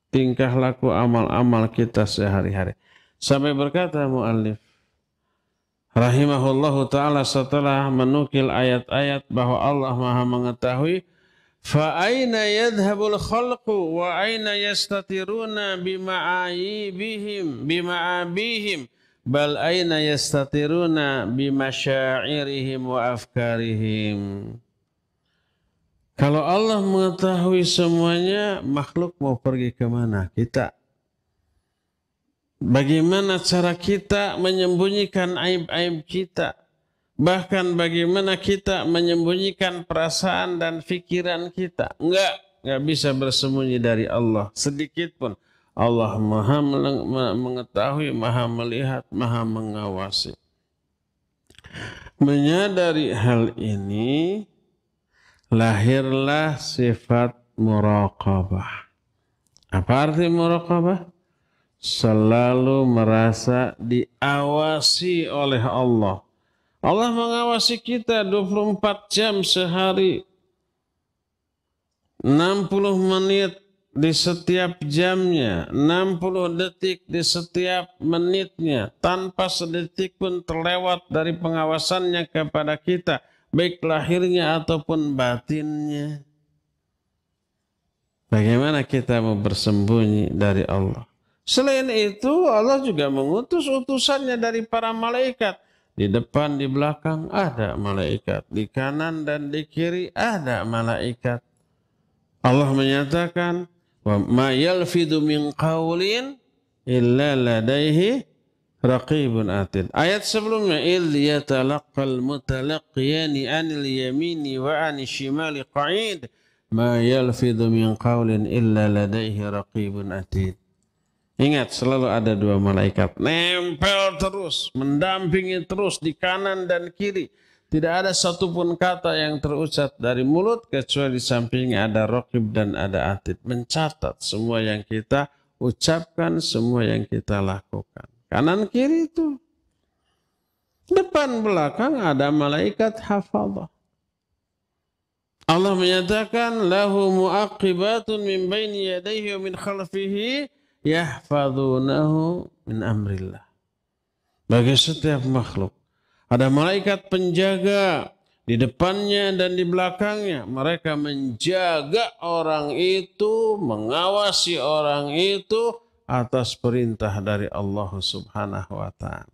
tingkah laku, amal-amal kita sehari-hari. Sampai berkata mu'allif rahimahullahu ta'ala setelah menukil ayat-ayat bahwa Allah maha mengetahui, fa aina yadhhabul khalqu wa aina yastatiruna bima'abihim bal aina yastatiruna bimasyairihim wa afkarihim. Kalau Allah mengetahui semuanya, makhluk mau pergi kemana? Kita. Bagaimana cara kita menyembunyikan aib-aib kita? Bahkan bagaimana kita menyembunyikan perasaan dan pikiran kita? Enggak bisa bersembunyi dari Allah sedikit pun. Allah maha mengetahui, maha melihat, maha mengawasi. Menyadari hal ini, lahirlah sifat muraqabah. Apa arti muraqabah? Selalu merasa diawasi oleh Allah. Allah mengawasi kita 24 jam sehari, 60 menit di setiap jamnya, 60 detik di setiap menitnya, tanpa sedetik pun terlewat dari pengawasannya kepada kita, baik lahirnya ataupun batinnya. Bagaimana kita mau bersembunyi dari Allah? Selain itu, Allah juga mengutus utusannya dari para malaikat. Di depan, di belakang ada malaikat. Di kanan dan di kiri ada malaikat. Allah menyatakan, wa ma yalfidu min qawlin illa ladaihi raqibun atid. Ayat sebelumnya, il yatalaqqal mutalaqqiyani anil yamini wa anil shimali qa'id. Ma yalfidu min qawlin illa ladaihi raqibun atid. Ingat, selalu ada dua malaikat. Nempel terus, mendampingi terus di kanan dan kiri. Tidak ada satupun kata yang terucap dari mulut kecuali di sampingnya ada raqib dan ada atid. Mencatat semua yang kita ucapkan, semua yang kita lakukan. Kanan kiri itu. Depan belakang ada malaikat hafadhah. Allah menyatakan lahu muaqibatun min baini yadayhi wa min khalfihi yahfazunahu min amrillah. Bagi setiap makhluk Ada malaikat penjaga di depannya dan di belakangnya. Mereka menjaga orang itu, mengawasi orang itu atas perintah dari Allah Subhanahu wa ta'ala.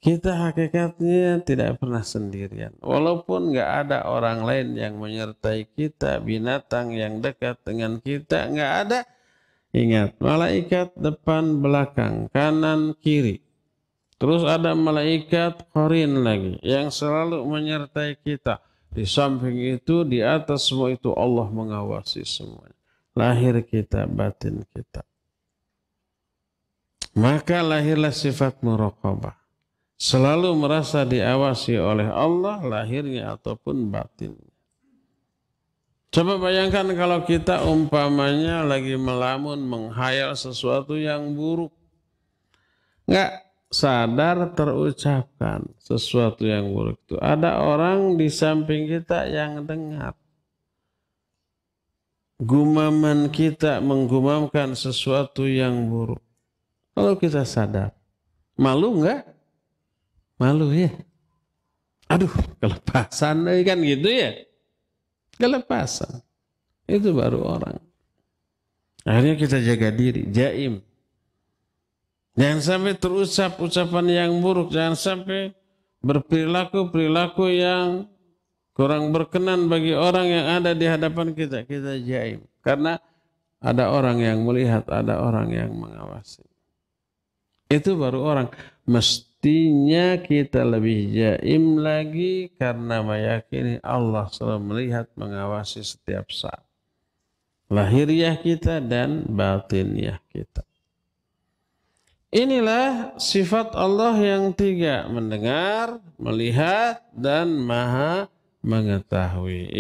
Kita hakikatnya tidak pernah sendirian. Walaupun nggak ada orang lain yang menyertai kita, binatang yang dekat dengan kita, nggak ada. Ingat, malaikat depan, belakang, kanan, kiri. Terus ada malaikat qarin lagi yang selalu menyertai kita. Di samping itu, di atas semua itu Allah mengawasi semuanya. Lahir kita, batin kita. Maka lahirlah sifat muraqabah. Selalu merasa diawasi oleh Allah lahirnya ataupun batinnya. Coba bayangkan kalau kita umpamanya lagi melamun menghayal sesuatu yang buruk. Nggak sadar terucapkan sesuatu yang buruk itu. Ada orang di samping kita yang dengar. Gumaman kita menggumamkan sesuatu yang buruk. Kalau kita sadar, malu nggak? Malu ya. Aduh, kelepasan kan gitu ya. Kelepasan. Itu baru orang. Akhirnya kita jaga diri, jaim. Jangan sampai terucap ucapan yang buruk. Jangan sampai berperilaku yang kurang berkenan bagi orang yang ada di hadapan kita. Kita jaim. Karena ada orang yang melihat, ada orang yang mengawasi. Itu baru orang. Mestinya kita lebih jaim lagi karena meyakini Allah selalu melihat, mengawasi setiap saat. Lahiriah kita dan batiniah kita. Inilah sifat Allah yang tiga. Mendengar, melihat, dan maha mengetahui.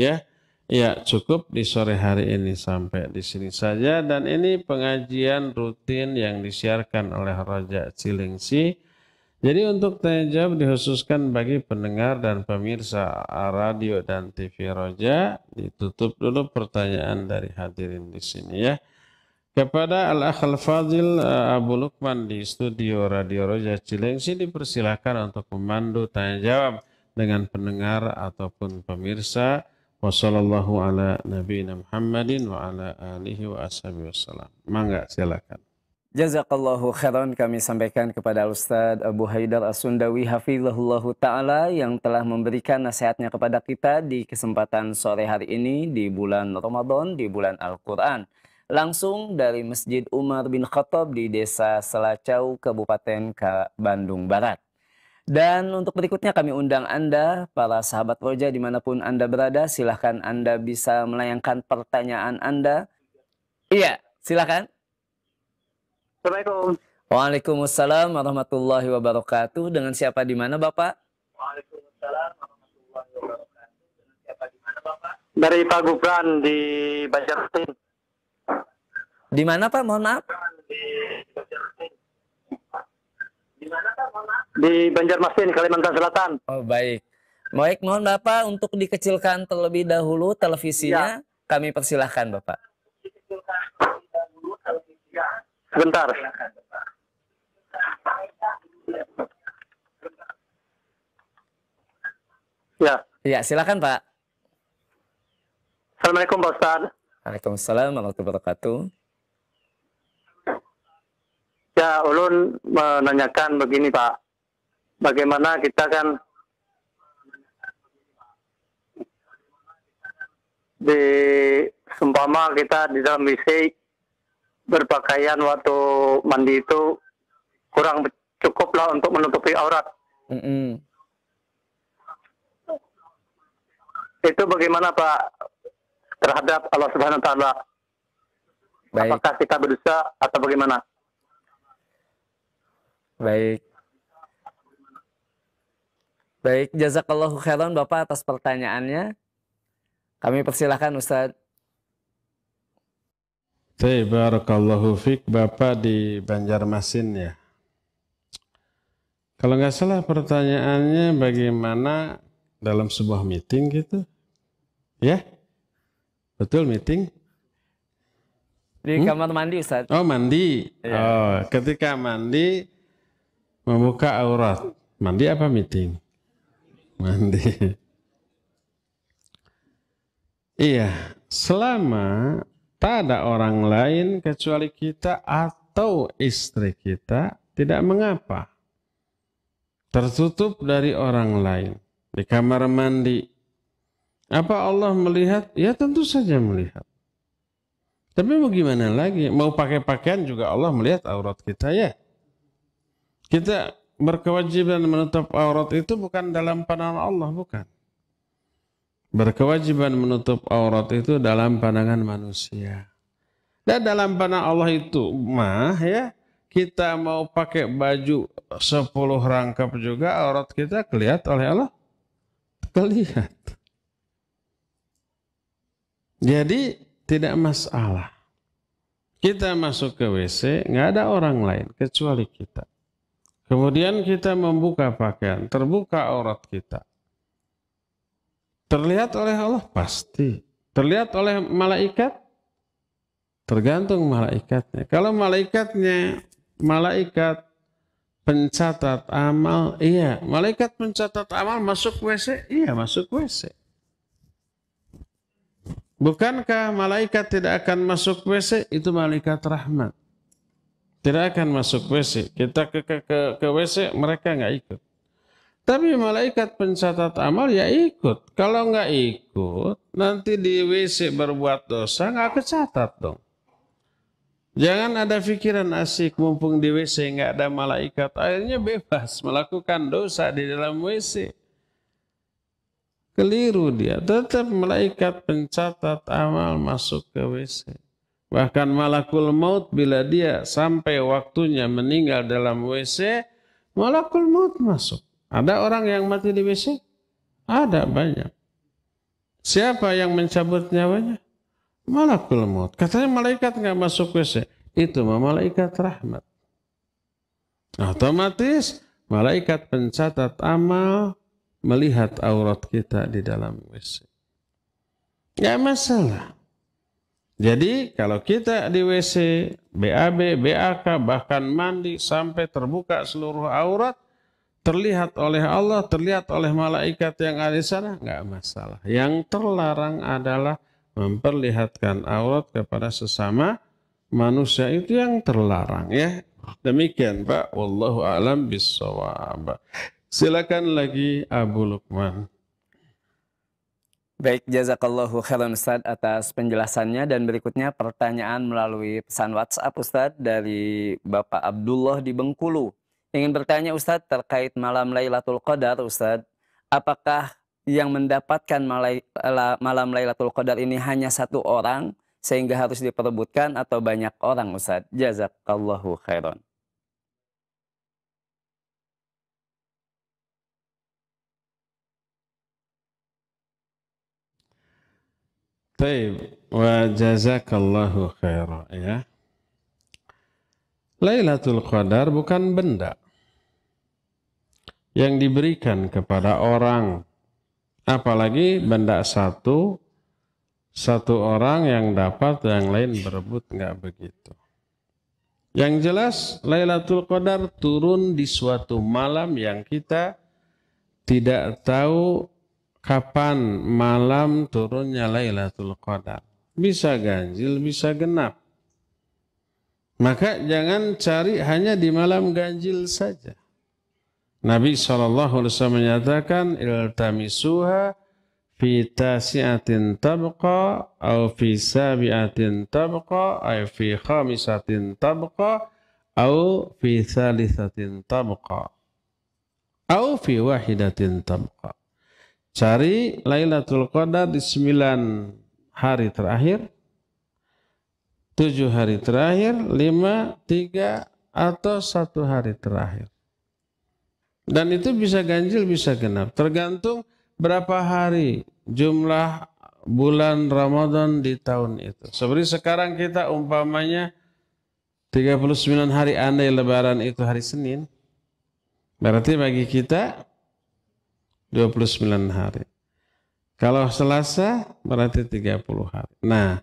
Ya, cukup di sore hari ini sampai di sini saja. Dan ini pengajian rutin yang disiarkan oleh Raja Cilengsi. Jadi untuk tanya jawab dikhususkan bagi pendengar dan pemirsa radio dan TV Roja. Ditutup dulu pertanyaan dari hadirin di sini ya. Kepada Al-Akh Al-Fadhil Abu Lukman di studio Radio Roja Cilengsi dipersilakan untuk memandu tanya jawab dengan pendengar ataupun pemirsa. Wassallallahu ala nabiyina Muhammadin wa ala alihi wa ashabihi wassalam. Mangga silakan. Jazakallahu khairan kami sampaikan kepada Ustadz Abu Haidar As-Sundawi hafizahullahu ta'ala yang telah memberikan nasihatnya kepada kita di kesempatan sore hari ini di bulan Ramadan, di bulan Al-Quran. Langsung dari Masjid Umar bin Khattab di Desa Selacau, Kabupaten Bandung Barat. Dan untuk berikutnya kami undang Anda, para sahabat Roja dimanapun Anda berada, silahkan Anda bisa melayangkan pertanyaan Anda. Iya, silahkan. Assalamualaikum. Waalaikumsalam warahmatullahi wabarakatuh. Dengan siapa di mana Bapak? Waalaikumsalam warahmatullahi wabarakatuh. Dengan siapa di mana Bapak? Dari Pak Gufran di Banjarmasin. Di mana Pak? Mohon maaf. Di Banjarmasin, Kalimantan Selatan. Oh baik. Baik, mohon Bapak untuk dikecilkan terlebih dahulu televisinya. Ya. Kami persilahkan Bapak. Sebentar. Ya. Ya, silakan Pak. Assalamualaikum Pak Ustaz. Waalaikumsalam warahmatullahi wabarakatuh. Ya, ulun menanyakan begini Pak. Bagaimana kita kan di seumpama kita di dalam WC berpakaian waktu mandi itu kurang cukup lah untuk menutupi aurat. Itu bagaimana Pak terhadap Allah Subhanahu Wa Taala? Apakah kita berdosa atau bagaimana? Baik, jazakallahu khairan Bapak atas pertanyaannya. Kami persilahkan Ustaz. Barakallahu fiik, Bapak di Banjarmasin ya. Kalau nggak salah pertanyaannya bagaimana dalam sebuah meeting gitu. Ya? Betul meeting? Di kamar mandi Ustaz. Oh mandi. Ya. Oh, ketika mandi membuka aurat. Mandi apa meeting? Mandi. Iya, selama tak ada orang lain kecuali kita atau istri kita, tidak mengapa. Tertutup dari orang lain. Di kamar mandi. Apa Allah melihat? Ya tentu saja melihat. Tapi mau gimana lagi? Mau pakai pakaian juga Allah melihat aurat kita ya. Kita berkewajiban menutup aurat itu bukan dalam pandangan Allah, bukan. Berkewajiban menutup aurat itu dalam pandangan manusia. Dan dalam pandangan Allah itu mah ya, kita mau pakai baju 10 rangkap juga aurat kita kelihatan oleh Allah. Kelihatan. Jadi tidak masalah. Kita masuk ke WC, nggak ada orang lain kecuali kita. Kemudian kita membuka pakaian, terbuka aurat kita. Terlihat oleh Allah? Pasti. Terlihat oleh malaikat? Tergantung malaikatnya. Kalau malaikatnya malaikat pencatat amal, iya. Malaikat pencatat amal masuk WC? Iya, masuk WC. Bukankah malaikat tidak akan masuk WC? Itu malaikat rahmat. Tidak akan masuk WC. Kita ke WC, mereka nggak ikut. Tapi malaikat pencatat amal ya ikut. Kalau nggak ikut, nanti di WC berbuat dosa nggak kecatat dong. Jangan ada pikiran asik mumpung di WC nggak ada malaikat. Akhirnya bebas melakukan dosa di dalam WC. Keliru dia. Tetap malaikat pencatat amal masuk ke WC. Bahkan malakul maut bila dia sampai waktunya meninggal dalam WC, malakul maut masuk. Ada orang yang mati di WC? Ada banyak. Siapa yang mencabut nyawanya? Malakul maut. Katanya malaikat nggak masuk WC. Itu malaikat rahmat. Otomatis malaikat pencatat amal melihat aurat kita di dalam WC. Nggak masalah. Jadi kalau kita di WC, BAB, BAK, bahkan mandi sampai terbuka seluruh aurat, terlihat oleh Allah, terlihat oleh malaikat yang ada di sana, nggak masalah. Yang terlarang adalah memperlihatkan aurat kepada sesama manusia, itu yang terlarang ya. Demikian Pak, wallahu a'lam bissawab. Silakan lagi Abu Lukman. Baik, jazakallahu khairan Ustaz atas penjelasannya, dan berikutnya pertanyaan melalui pesan WhatsApp Ustaz dari Bapak Abdullah di Bengkulu. Ingin bertanya Ustadz terkait malam Lailatul Qadar Ustadz, apakah yang mendapatkan malam Lailatul Qadar ini hanya satu orang sehingga harus diperebutkan atau banyak orang Ustadz? Jazakallahu khairan. Baik, wa jazakallahu khairan ya. Lailatul Qadar bukan benda yang diberikan kepada orang, apalagi benda satu orang yang dapat, yang lain berebut, nggak begitu. Yang jelas Lailatul Qadar turun di suatu malam yang kita tidak tahu kapan malam turunnya Lailatul Qadar. Bisa ganjil, bisa genap. Maka jangan cari hanya di malam ganjil saja. Nabi SAW menyatakan iltamisuha fi tasi'atin tabqa au fi sabi'atin tabqa au fi khamisatin tabqa au fi thalithatin tabqa au fi wahidatin tabqa. Cari Lailatul Qadar di 9 hari terakhir, 7 hari terakhir, 5, 3 atau 1 hari terakhir. Dan itu bisa ganjil, bisa genap. Tergantung berapa hari jumlah bulan Ramadan di tahun itu. Seperti sekarang kita umpamanya 39 hari andai lebaran itu hari Senin. Berarti bagi kita 29 hari. Kalau Selasa berarti 30 hari. Nah,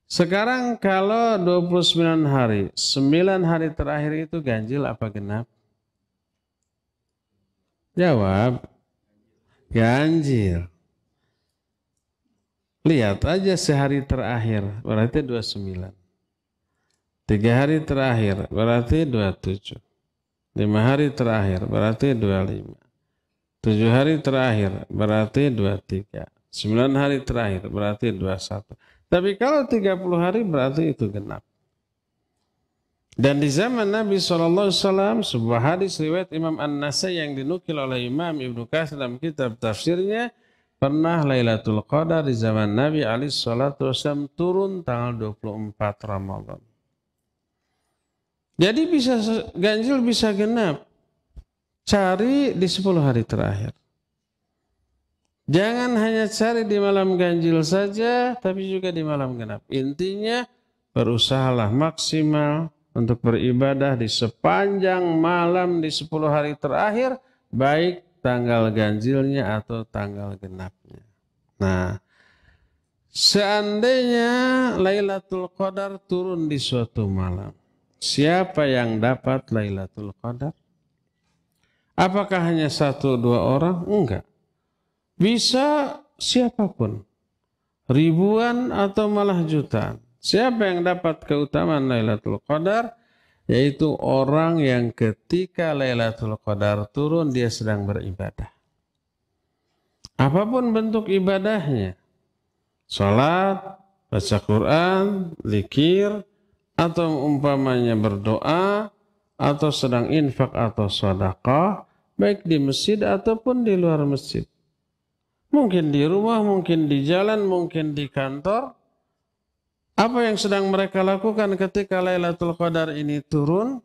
sekarang kalau 29 hari, 9 hari terakhir itu ganjil apa genap? Jawab. ganjil. Lihat aja sehari terakhir berarti 29. 3 hari terakhir berarti 27. 5 hari terakhir berarti 25. 7 hari terakhir berarti 23. 9 hari terakhir berarti 21. Tapi kalau 30 hari berarti itu genap. Dan di zaman Nabi SAW, sebuah hadis riwayat Imam An-Nasai yang dinukil oleh Imam Ibnu Katsir dalam kitab tafsirnya, pernah Lailatul Qadar di zaman Nabi SAW turun tanggal 24 Ramadan. Jadi bisa ganjil bisa genap. Cari di 10 hari terakhir. Jangan hanya cari di malam ganjil saja, tapi juga di malam genap. Intinya berusahalah maksimal untuk beribadah di sepanjang malam di 10 hari terakhir, baik tanggal ganjilnya atau tanggal genapnya. Nah, seandainya Lailatul Qadar turun di suatu malam, siapa yang dapat Lailatul Qadar? Apakah hanya 1-2 orang? Enggak. Bisa siapapun. Ribuan atau malah jutaan. Siapa yang dapat keutamaan Lailatul Qadar? Yaitu orang yang ketika Lailatul Qadar turun dia sedang beribadah. Apapun bentuk ibadahnya. Salat, baca Quran, zikir, atau umpamanya berdoa, atau sedang infak atau sedekah, baik di masjid ataupun di luar masjid. Mungkin di rumah, mungkin di jalan, mungkin di kantor. Apa yang sedang mereka lakukan ketika Lailatul Qadar ini turun?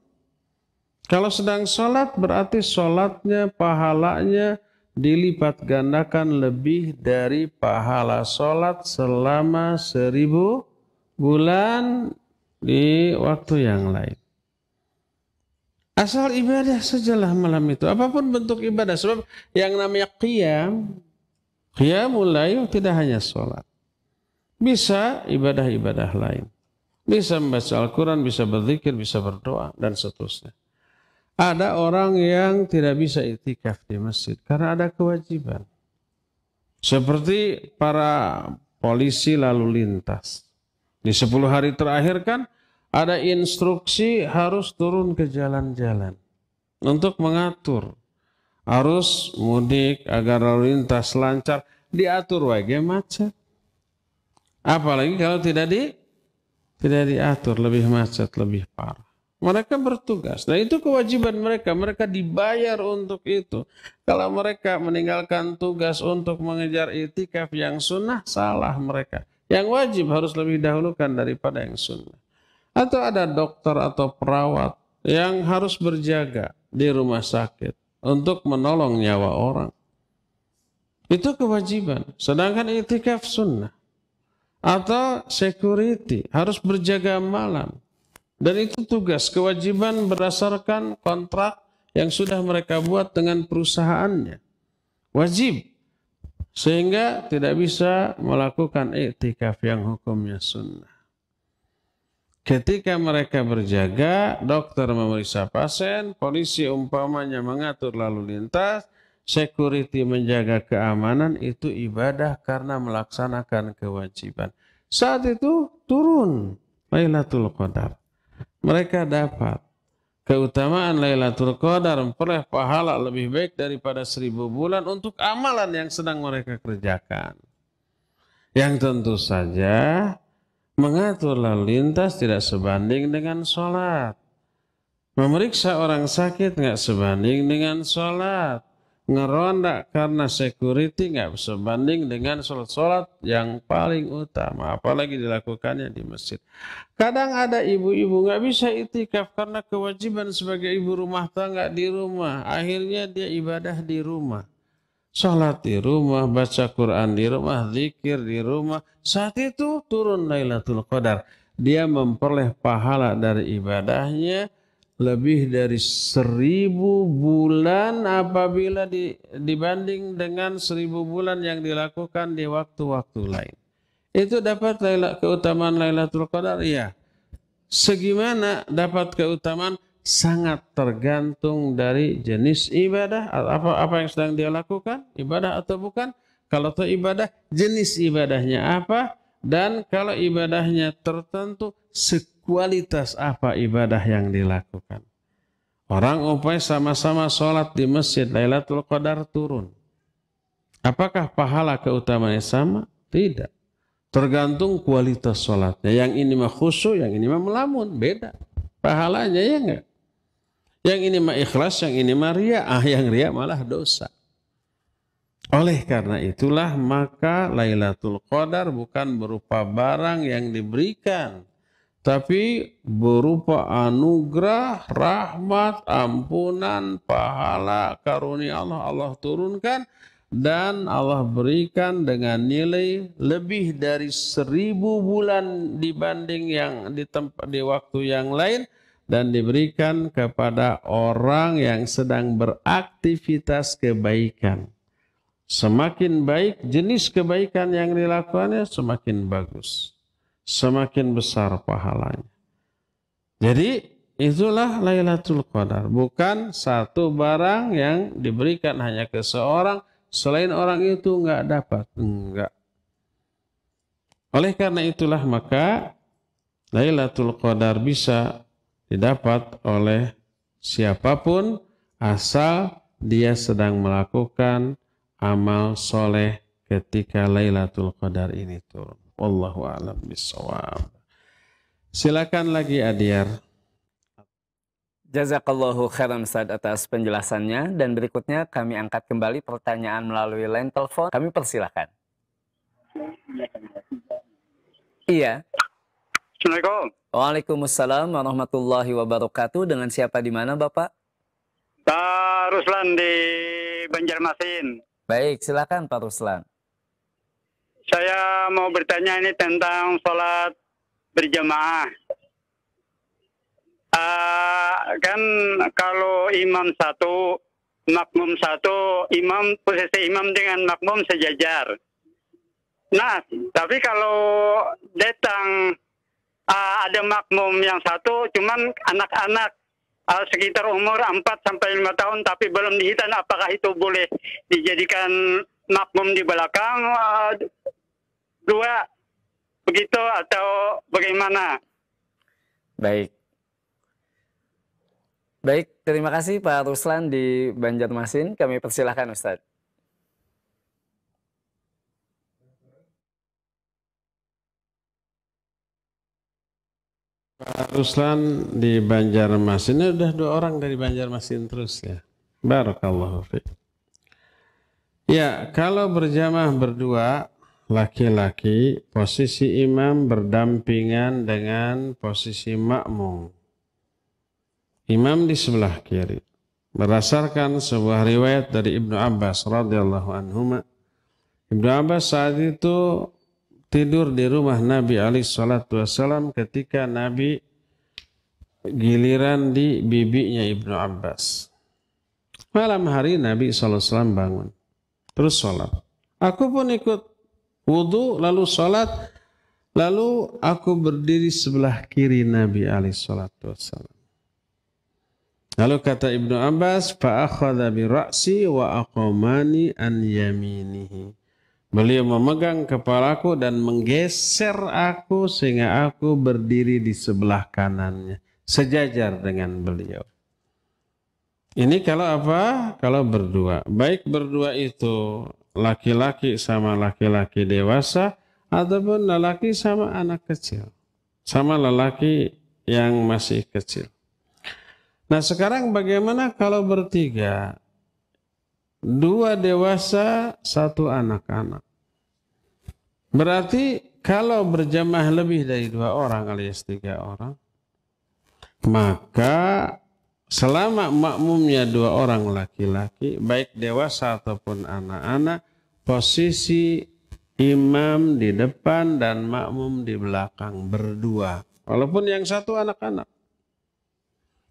Kalau sedang sholat berarti sholatnya, pahalanya dilipat gandakan lebih dari pahala sholat selama 1000 bulan di waktu yang lain. Asal ibadah sajalah malam itu. Apapun bentuk ibadah. Sebab yang namanya qiyamul lail tidak hanya sholat. Bisa ibadah-ibadah lain. Bisa membaca Al-Quran, bisa berzikir, bisa berdoa, dan seterusnya. Ada orang yang tidak bisa iktikaf di masjid karena ada kewajiban. Seperti para polisi lalu lintas. Di 10 hari terakhir kan ada instruksi harus turun ke jalan-jalan untuk mengatur arus mudik agar lalu lintas lancar, diatur wae macet. Apalagi kalau tidak diatur, lebih macet, lebih parah. Mereka bertugas. Nah itu kewajiban mereka. Mereka dibayar untuk itu. Kalau mereka meninggalkan tugas untuk mengejar iktikaf yang sunnah, salah mereka. Yang wajib harus lebih dahulukan daripada yang sunnah. Atau ada dokter atau perawat yang harus berjaga di rumah sakit untuk menolong nyawa orang. Itu kewajiban. Sedangkan iktikaf sunnah. Atau security harus berjaga malam. Dan itu tugas, kewajiban berdasarkan kontrak yang sudah mereka buat dengan perusahaannya. Wajib. Sehingga tidak bisa melakukan iktikaf yang hukumnya sunnah. Ketika mereka berjaga, dokter memeriksa pasien, polisi umpamanya mengatur lalu lintas, security menjaga keamanan, itu ibadah karena melaksanakan kewajiban. Saat itu turun Lailatul Qadar. Mereka dapat keutamaan Lailatul Qadar, memperoleh pahala lebih baik daripada 1000 bulan untuk amalan yang sedang mereka kerjakan. Yang tentu saja mengatur lalu lintas tidak sebanding dengan sholat. Memeriksa orang sakit nggak sebanding dengan sholat. Ngeronda karena security nggak sebanding dengan sholat-sholat yang paling utama. Apalagi dilakukannya di masjid. Kadang ada ibu-ibu nggak bisa iktikaf karena kewajiban sebagai ibu rumah tangga di rumah. Akhirnya dia ibadah di rumah. Sholat di rumah, baca Quran di rumah, zikir di rumah. Saat itu turun Lailatul Qadar. Dia memperoleh pahala dari ibadahnya lebih dari 1000 bulan apabila dibanding dengan 1000 bulan yang dilakukan di waktu-waktu lain. Itu dapat keutamaan Lailatul Qadar? Ya. Segimana dapat keutamaan? sangat tergantung dari jenis ibadah, apa yang sedang dia lakukan, ibadah atau bukan. Kalau itu ibadah, jenis ibadahnya apa, dan kalau ibadahnya tertentu, sekualitas apa ibadah yang dilakukan. Orang umpamanya sama-sama sholat di masjid, Lailatul Qadar turun. Apakah pahala keutamaannya sama? Tidak. Tergantung kualitas sholatnya. Yang ini mah khusyuk, yang ini mah melamun. Beda. Pahalanya ya enggak? Yang ini mah ikhlas, yang ini mah ria. Yang ria malah dosa. Oleh karena itulah maka Lailatul Qadar bukan berupa barang yang diberikan, tapi berupa anugerah, rahmat, ampunan, pahala, karunia Allah turunkan, dan Allah berikan dengan nilai lebih dari 1000 bulan dibanding yang di waktu yang lain, dan diberikan kepada orang yang sedang beraktivitas kebaikan. Semakin baik jenis kebaikan yang dilakukannya, semakin bagus, semakin besar pahalanya. Jadi itulah Lailatul Qadar, bukan satu barang yang diberikan hanya ke seorang, selain orang itu enggak dapat. Enggak. Oleh karena itulah maka Lailatul Qadar bisa didapat oleh siapapun asal dia sedang melakukan amal soleh ketika Lailatul Qadar ini turun. Wallahu a'lam bishawab. Silakan lagi Adyar. Jazakallahu khairan Ustaz atas penjelasannya, dan berikutnya kami angkat kembali pertanyaan melalui line telepon. Kami persilahkan. Iya. Assalamualaikum. Waalaikumsalam warahmatullahi wabarakatuh. Dengan siapa di mana Bapak? Pak Ruslan di Banjarmasin. Baik, silakan Pak Ruslan. Saya mau bertanya ini tentang sholat berjamaah. Kan kalau imam satu, makmum satu, posisi imam dengan makmum sejajar. Nah, tapi kalau datang ada makmum yang satu, cuman anak-anak sekitar umur 4-5 tahun, tapi belum dihitan, apakah itu boleh dijadikan makmum di belakang dua begitu atau bagaimana? Baik. Terima kasih Pak Ruslan di Banjarmasin. Kami persilahkan Ustaz. Pak Ruslan di Banjarmasin, ini udah 2 orang dari Banjarmasin terus ya. Barakallahu fiik. Ya, kalau berjamaah berdua, laki-laki, posisi imam berdampingan dengan posisi makmum. Imam di sebelah kiri. Berdasarkan sebuah riwayat dari Ibnu Abbas radhiyallahu anhuma, Ibnu Abbas saat itu tidur di rumah Nabi alaihi salatu wasallam ketika Nabi giliran di bibinya Ibnu Abbas. Malam hari Nabi SAW bangun, terus sholat. Aku pun ikut wudu, lalu sholat, lalu aku berdiri sebelah kiri Nabi SAW. Lalu kata Ibnu Abbas, fa'akhadha bi ra'si wa aqamani an yaminihi. Beliau memegang kepalaku dan menggeser aku sehingga aku berdiri di sebelah kanannya, sejajar dengan beliau. Ini kalau apa? Kalau berdua. Baik berdua itu laki-laki sama laki-laki dewasa, ataupun lelaki sama anak kecil, sama lelaki yang masih kecil. Nah sekarang bagaimana kalau bertiga? 2 dewasa, 1 anak-anak. Berarti kalau berjamaah lebih dari 2 orang alias 3 orang, maka selama makmumnya 2 orang laki-laki, baik dewasa ataupun anak-anak, posisi imam di depan dan makmum di belakang berdua. Walaupun yang satu anak-anak.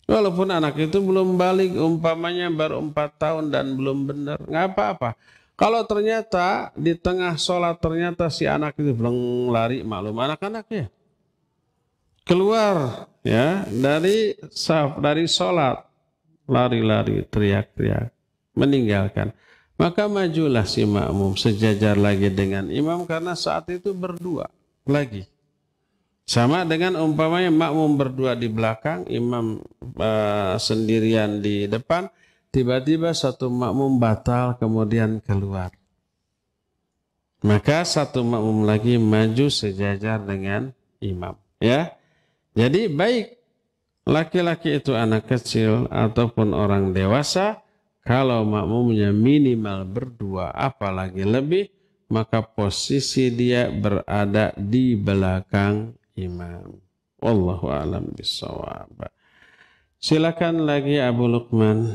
Walaupun anak itu belum balik, umpamanya baru 4 tahun dan belum benar, nggak apa-apa. Kalau ternyata di tengah sholat ternyata si anak itu belum lari, maklum anak-anak ya. keluar ya dari saf, dari sholat, lari-lari, teriak-teriak, meninggalkan. Maka majulah si makmum sejajar lagi dengan imam karena saat itu berdua lagi. Sama dengan umpamanya makmum berdua di belakang, imam sendirian di depan, tiba-tiba satu makmum batal kemudian keluar. Maka satu makmum lagi maju sejajar dengan imam. Ya, jadi baik laki-laki itu anak kecil ataupun orang dewasa, kalau makmumnya minimal berdua, apalagi lebih, maka posisi dia berada di belakang imam. Wallahu a'lam bishawab. Silakan lagi Abu Lukman.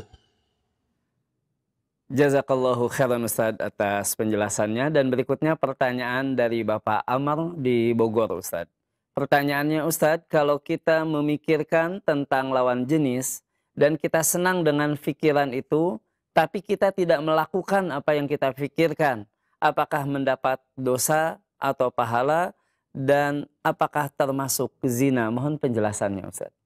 Jazakallahu khairan Ustadz atas penjelasannya. Dan berikutnya pertanyaan dari Bapak Amar di Bogor Ustadz. Pertanyaannya Ustadz, kalau kita memikirkan tentang lawan jenis dan kita senang dengan pikiran itu, tapi kita tidak melakukan apa yang kita pikirkan, apakah mendapat dosa atau pahala dan apakah termasuk zina? Mohon penjelasannya Ustadz.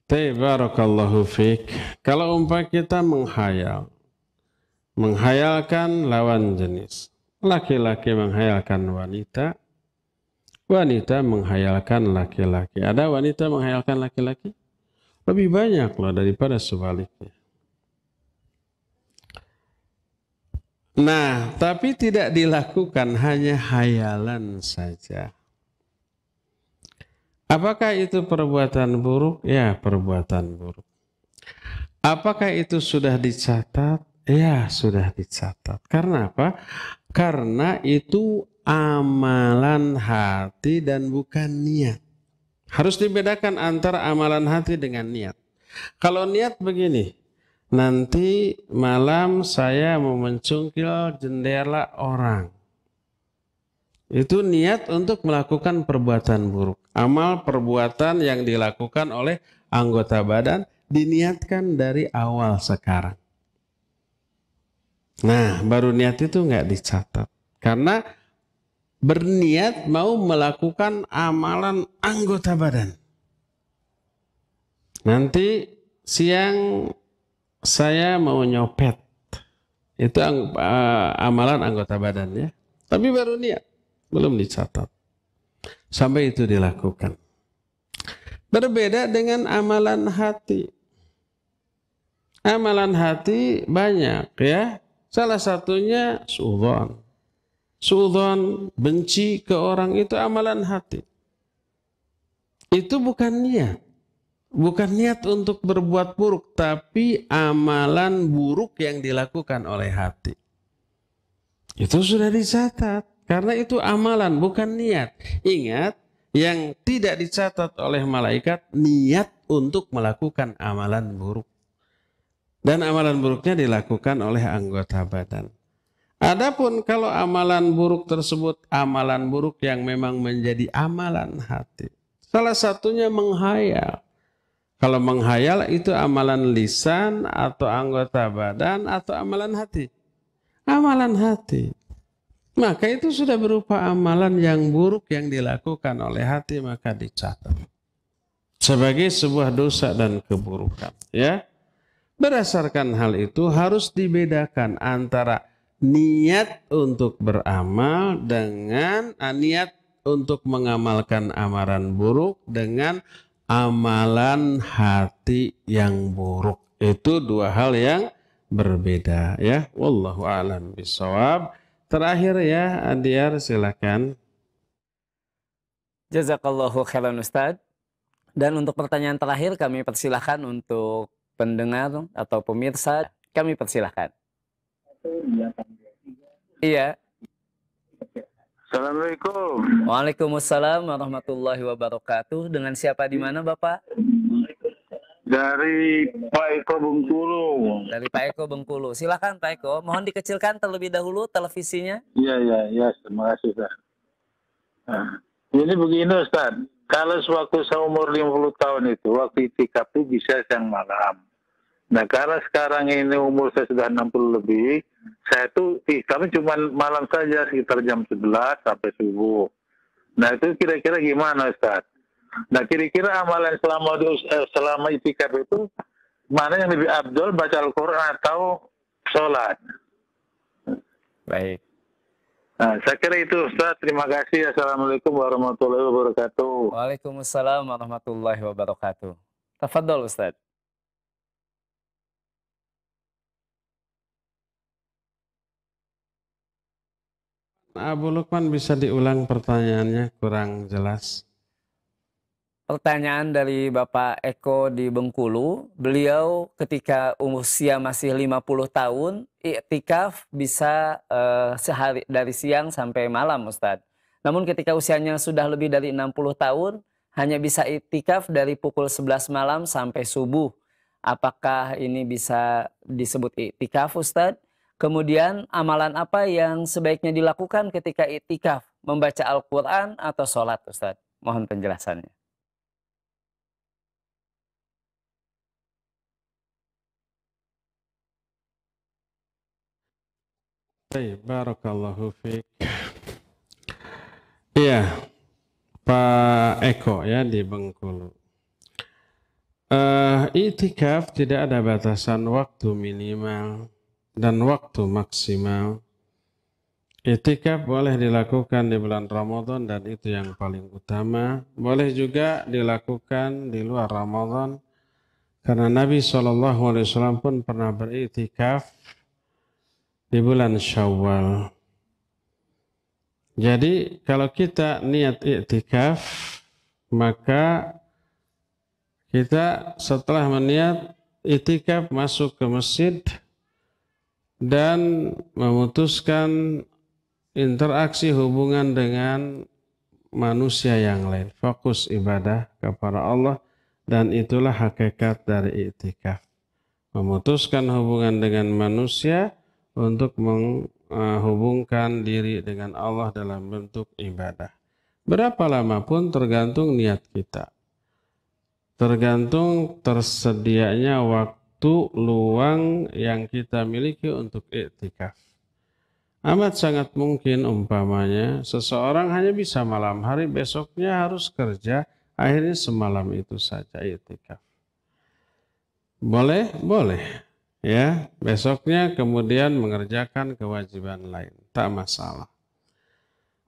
Barakallahu fiik. Kalau umpah kita menghayalkan lawan jenis. Laki-laki menghayalkan wanita, wanita menghayalkan laki-laki. Ada wanita menghayalkan laki-laki? Lebih banyak loh daripada sebaliknya. Nah, tapi tidak dilakukan, hanya hayalan saja. Apakah itu perbuatan buruk? Ya, perbuatan buruk. Apakah itu sudah dicatat? Ya, sudah dicatat. Karena apa? Karena itu amalan hati dan bukan niat. Harus dibedakan antara amalan hati dengan niat. Kalau niat begini, nanti malam saya mau mencungkil jendela orang. Itu niat untuk melakukan perbuatan buruk. Amal perbuatan yang dilakukan oleh anggota badan diniatkan dari awal sekarang. Nah, baru niat itu nggak dicatat. Karena berniat mau melakukan amalan anggota badan. Nanti siang saya mau nyopet. Itu amalan anggota badan ya. Tapi baru niat. Belum dicatat. Sampai itu dilakukan. Berbeda dengan amalan hati. Amalan hati banyak ya. Salah satunya suudzon. Suudzon, benci ke orang itu amalan hati. Itu bukan niat. Bukan niat untuk berbuat buruk. Tapi amalan buruk yang dilakukan oleh hati. Itu sudah dicatat. Karena itu amalan, bukan niat. Ingat, yang tidak dicatat oleh malaikat, niat untuk melakukan amalan buruk. Dan amalan buruknya dilakukan oleh anggota badan. Adapun kalau amalan buruk tersebut, amalan buruk yang memang menjadi amalan hati. Salah satunya menghayal. Kalau menghayal itu amalan lisan atau anggota badan atau amalan hati. Amalan hati. Maka itu sudah berupa amalan yang buruk yang dilakukan oleh hati, maka dicatat sebagai sebuah dosa dan keburukan. Ya, berdasarkan hal itu harus dibedakan antara niat untuk beramal dengan niat untuk mengamalkan amalan buruk dengan amalan hati yang buruk. Itu dua hal yang berbeda. Ya, wallahu a'lam bishawab. Terakhir ya, Adiar silakan. Jazakallahu khairan Ustadz. Dan untuk pertanyaan terakhir kami persilahkan untuk pendengar atau pemirsa. Kami persilahkan. Iya. Assalamualaikum. Waalaikumsalam warahmatullahi wabarakatuh. Dengan siapa di mana Bapak? Dari Pak Eko Bengkulu. Dari Pak Eko Bengkulu. Silakan Pak Eko. Mohon dikecilkan terlebih dahulu televisinya. Iya. Terima kasih, Ustaz. Nah, ini begini, Ustaz. Kalau sewaktu saya umur 50 tahun itu, waktu itikaf itu bisa siang malam. Nah, karena sekarang ini umur saya sudah 60 lebih, kami cuma malam saja sekitar jam 11 sampai subuh. Nah, itu kira-kira gimana, Ustaz? Nah, kira-kira amalan selama itikaf itu mana yang lebih afdol, baca Al-Quran atau sholat? Baik. Nah, saya kira itu, Ustaz. Terima kasih. Assalamualaikum warahmatullahi wabarakatuh. Waalaikumsalam warahmatullahi wabarakatuh. Tafadhol Ustaz. Abu Lukman, bisa diulang pertanyaannya, kurang jelas. Pertanyaan dari Bapak Eko di Bengkulu. Beliau ketika usia masih 50 tahun, iktikaf bisa sehari dari siang sampai malam, Ustadz. Namun ketika usianya sudah lebih dari 60 tahun, hanya bisa iktikaf dari pukul 11 malam sampai subuh. Apakah ini bisa disebut iktikaf, Ustadz? Kemudian amalan apa yang sebaiknya dilakukan ketika iktikaf? Membaca Al-Quran atau sholat, Ustadz? Mohon penjelasannya. Baik, barakallahu fiik. Iya, Pak Eko ya di Bengkulu. Iktikaf tidak ada batasan waktu minimal dan waktu maksimal. Iktikaf boleh dilakukan di bulan Ramadan dan itu yang paling utama. Boleh juga dilakukan di luar Ramadan karena Nabi SAW pun pernah beriktikaf di bulan Syawal. Jadi kalau kita niat iktikaf, maka kita setelah meniat iktikaf masuk ke masjid dan memutuskan interaksi hubungan dengan manusia yang lain. Fokus ibadah kepada Allah, dan itulah hakikat dari iktikaf. Memutuskan hubungan dengan manusia untuk menghubungkan diri dengan Allah dalam bentuk ibadah. Berapa lama pun tergantung niat kita. Tergantung tersedianya waktu luang yang kita miliki untuk iktikaf. Amat sangat mungkin umpamanya seseorang hanya bisa malam hari, besoknya harus kerja, akhirnya semalam itu saja iktikaf. Boleh? Boleh. Ya, besoknya kemudian mengerjakan kewajiban lain, tak masalah.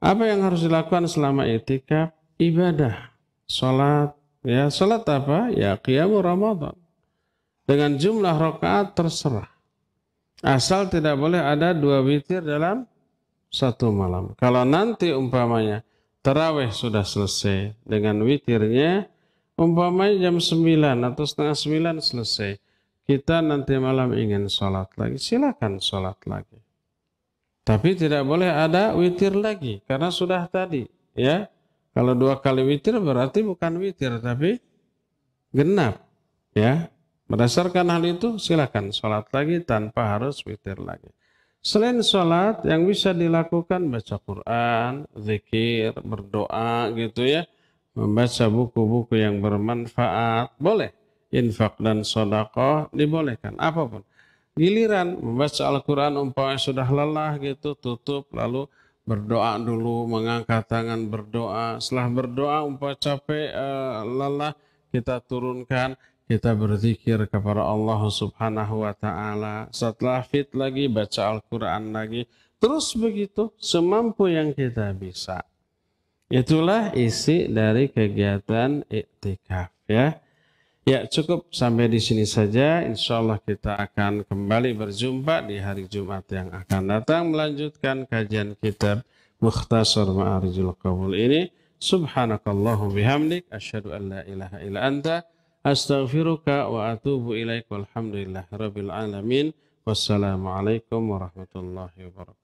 Apa yang harus dilakukan selama iktikaf? Ibadah, sholat. Ya, sholat apa? Ya, qiyamul Ramadan. Dengan jumlah rakaat terserah. Asal tidak boleh ada 2 witir dalam satu malam. Kalau nanti umpamanya tarawih sudah selesai dengan witirnya, umpamanya jam 9 atau setengah 9 selesai. Kita nanti malam ingin sholat lagi, silakan sholat lagi. Tapi tidak boleh ada witir lagi, karena sudah tadi. Ya, kalau 2 kali witir berarti bukan witir, tapi genap. Ya, berdasarkan hal itu silakan sholat lagi tanpa harus witir lagi. Selain sholat, yang bisa dilakukan baca Quran, zikir, berdoa gitu ya, membaca buku-buku yang bermanfaat, boleh. Infak dan sedekah dibolehkan, apapun. Giliran membaca Al-Quran umpamanya sudah lelah gitu, tutup lalu berdoa dulu, mengangkat tangan berdoa. Setelah berdoa umpamanya capek, lelah, kita turunkan, kita berzikir kepada Allah Subhanahu wa taala. Setelah fit lagi baca Al-Quran lagi. Terus begitu semampu yang kita bisa. Itulah isi dari kegiatan iktikaf ya. Ya, cukup sampai di sini saja. Insya Allah kita akan kembali berjumpa di hari Jumat yang akan datang melanjutkan kajian kitab Mukhtasar Ma'arijul Qabul ini. Subhanakallahu bihamdik asyhadu an la ilaha illa anta astaghfiruka wa atubu ilaik. Walhamdulillahirabbil alamin. Wassalamualaikum warahmatullahi wabarakatuh.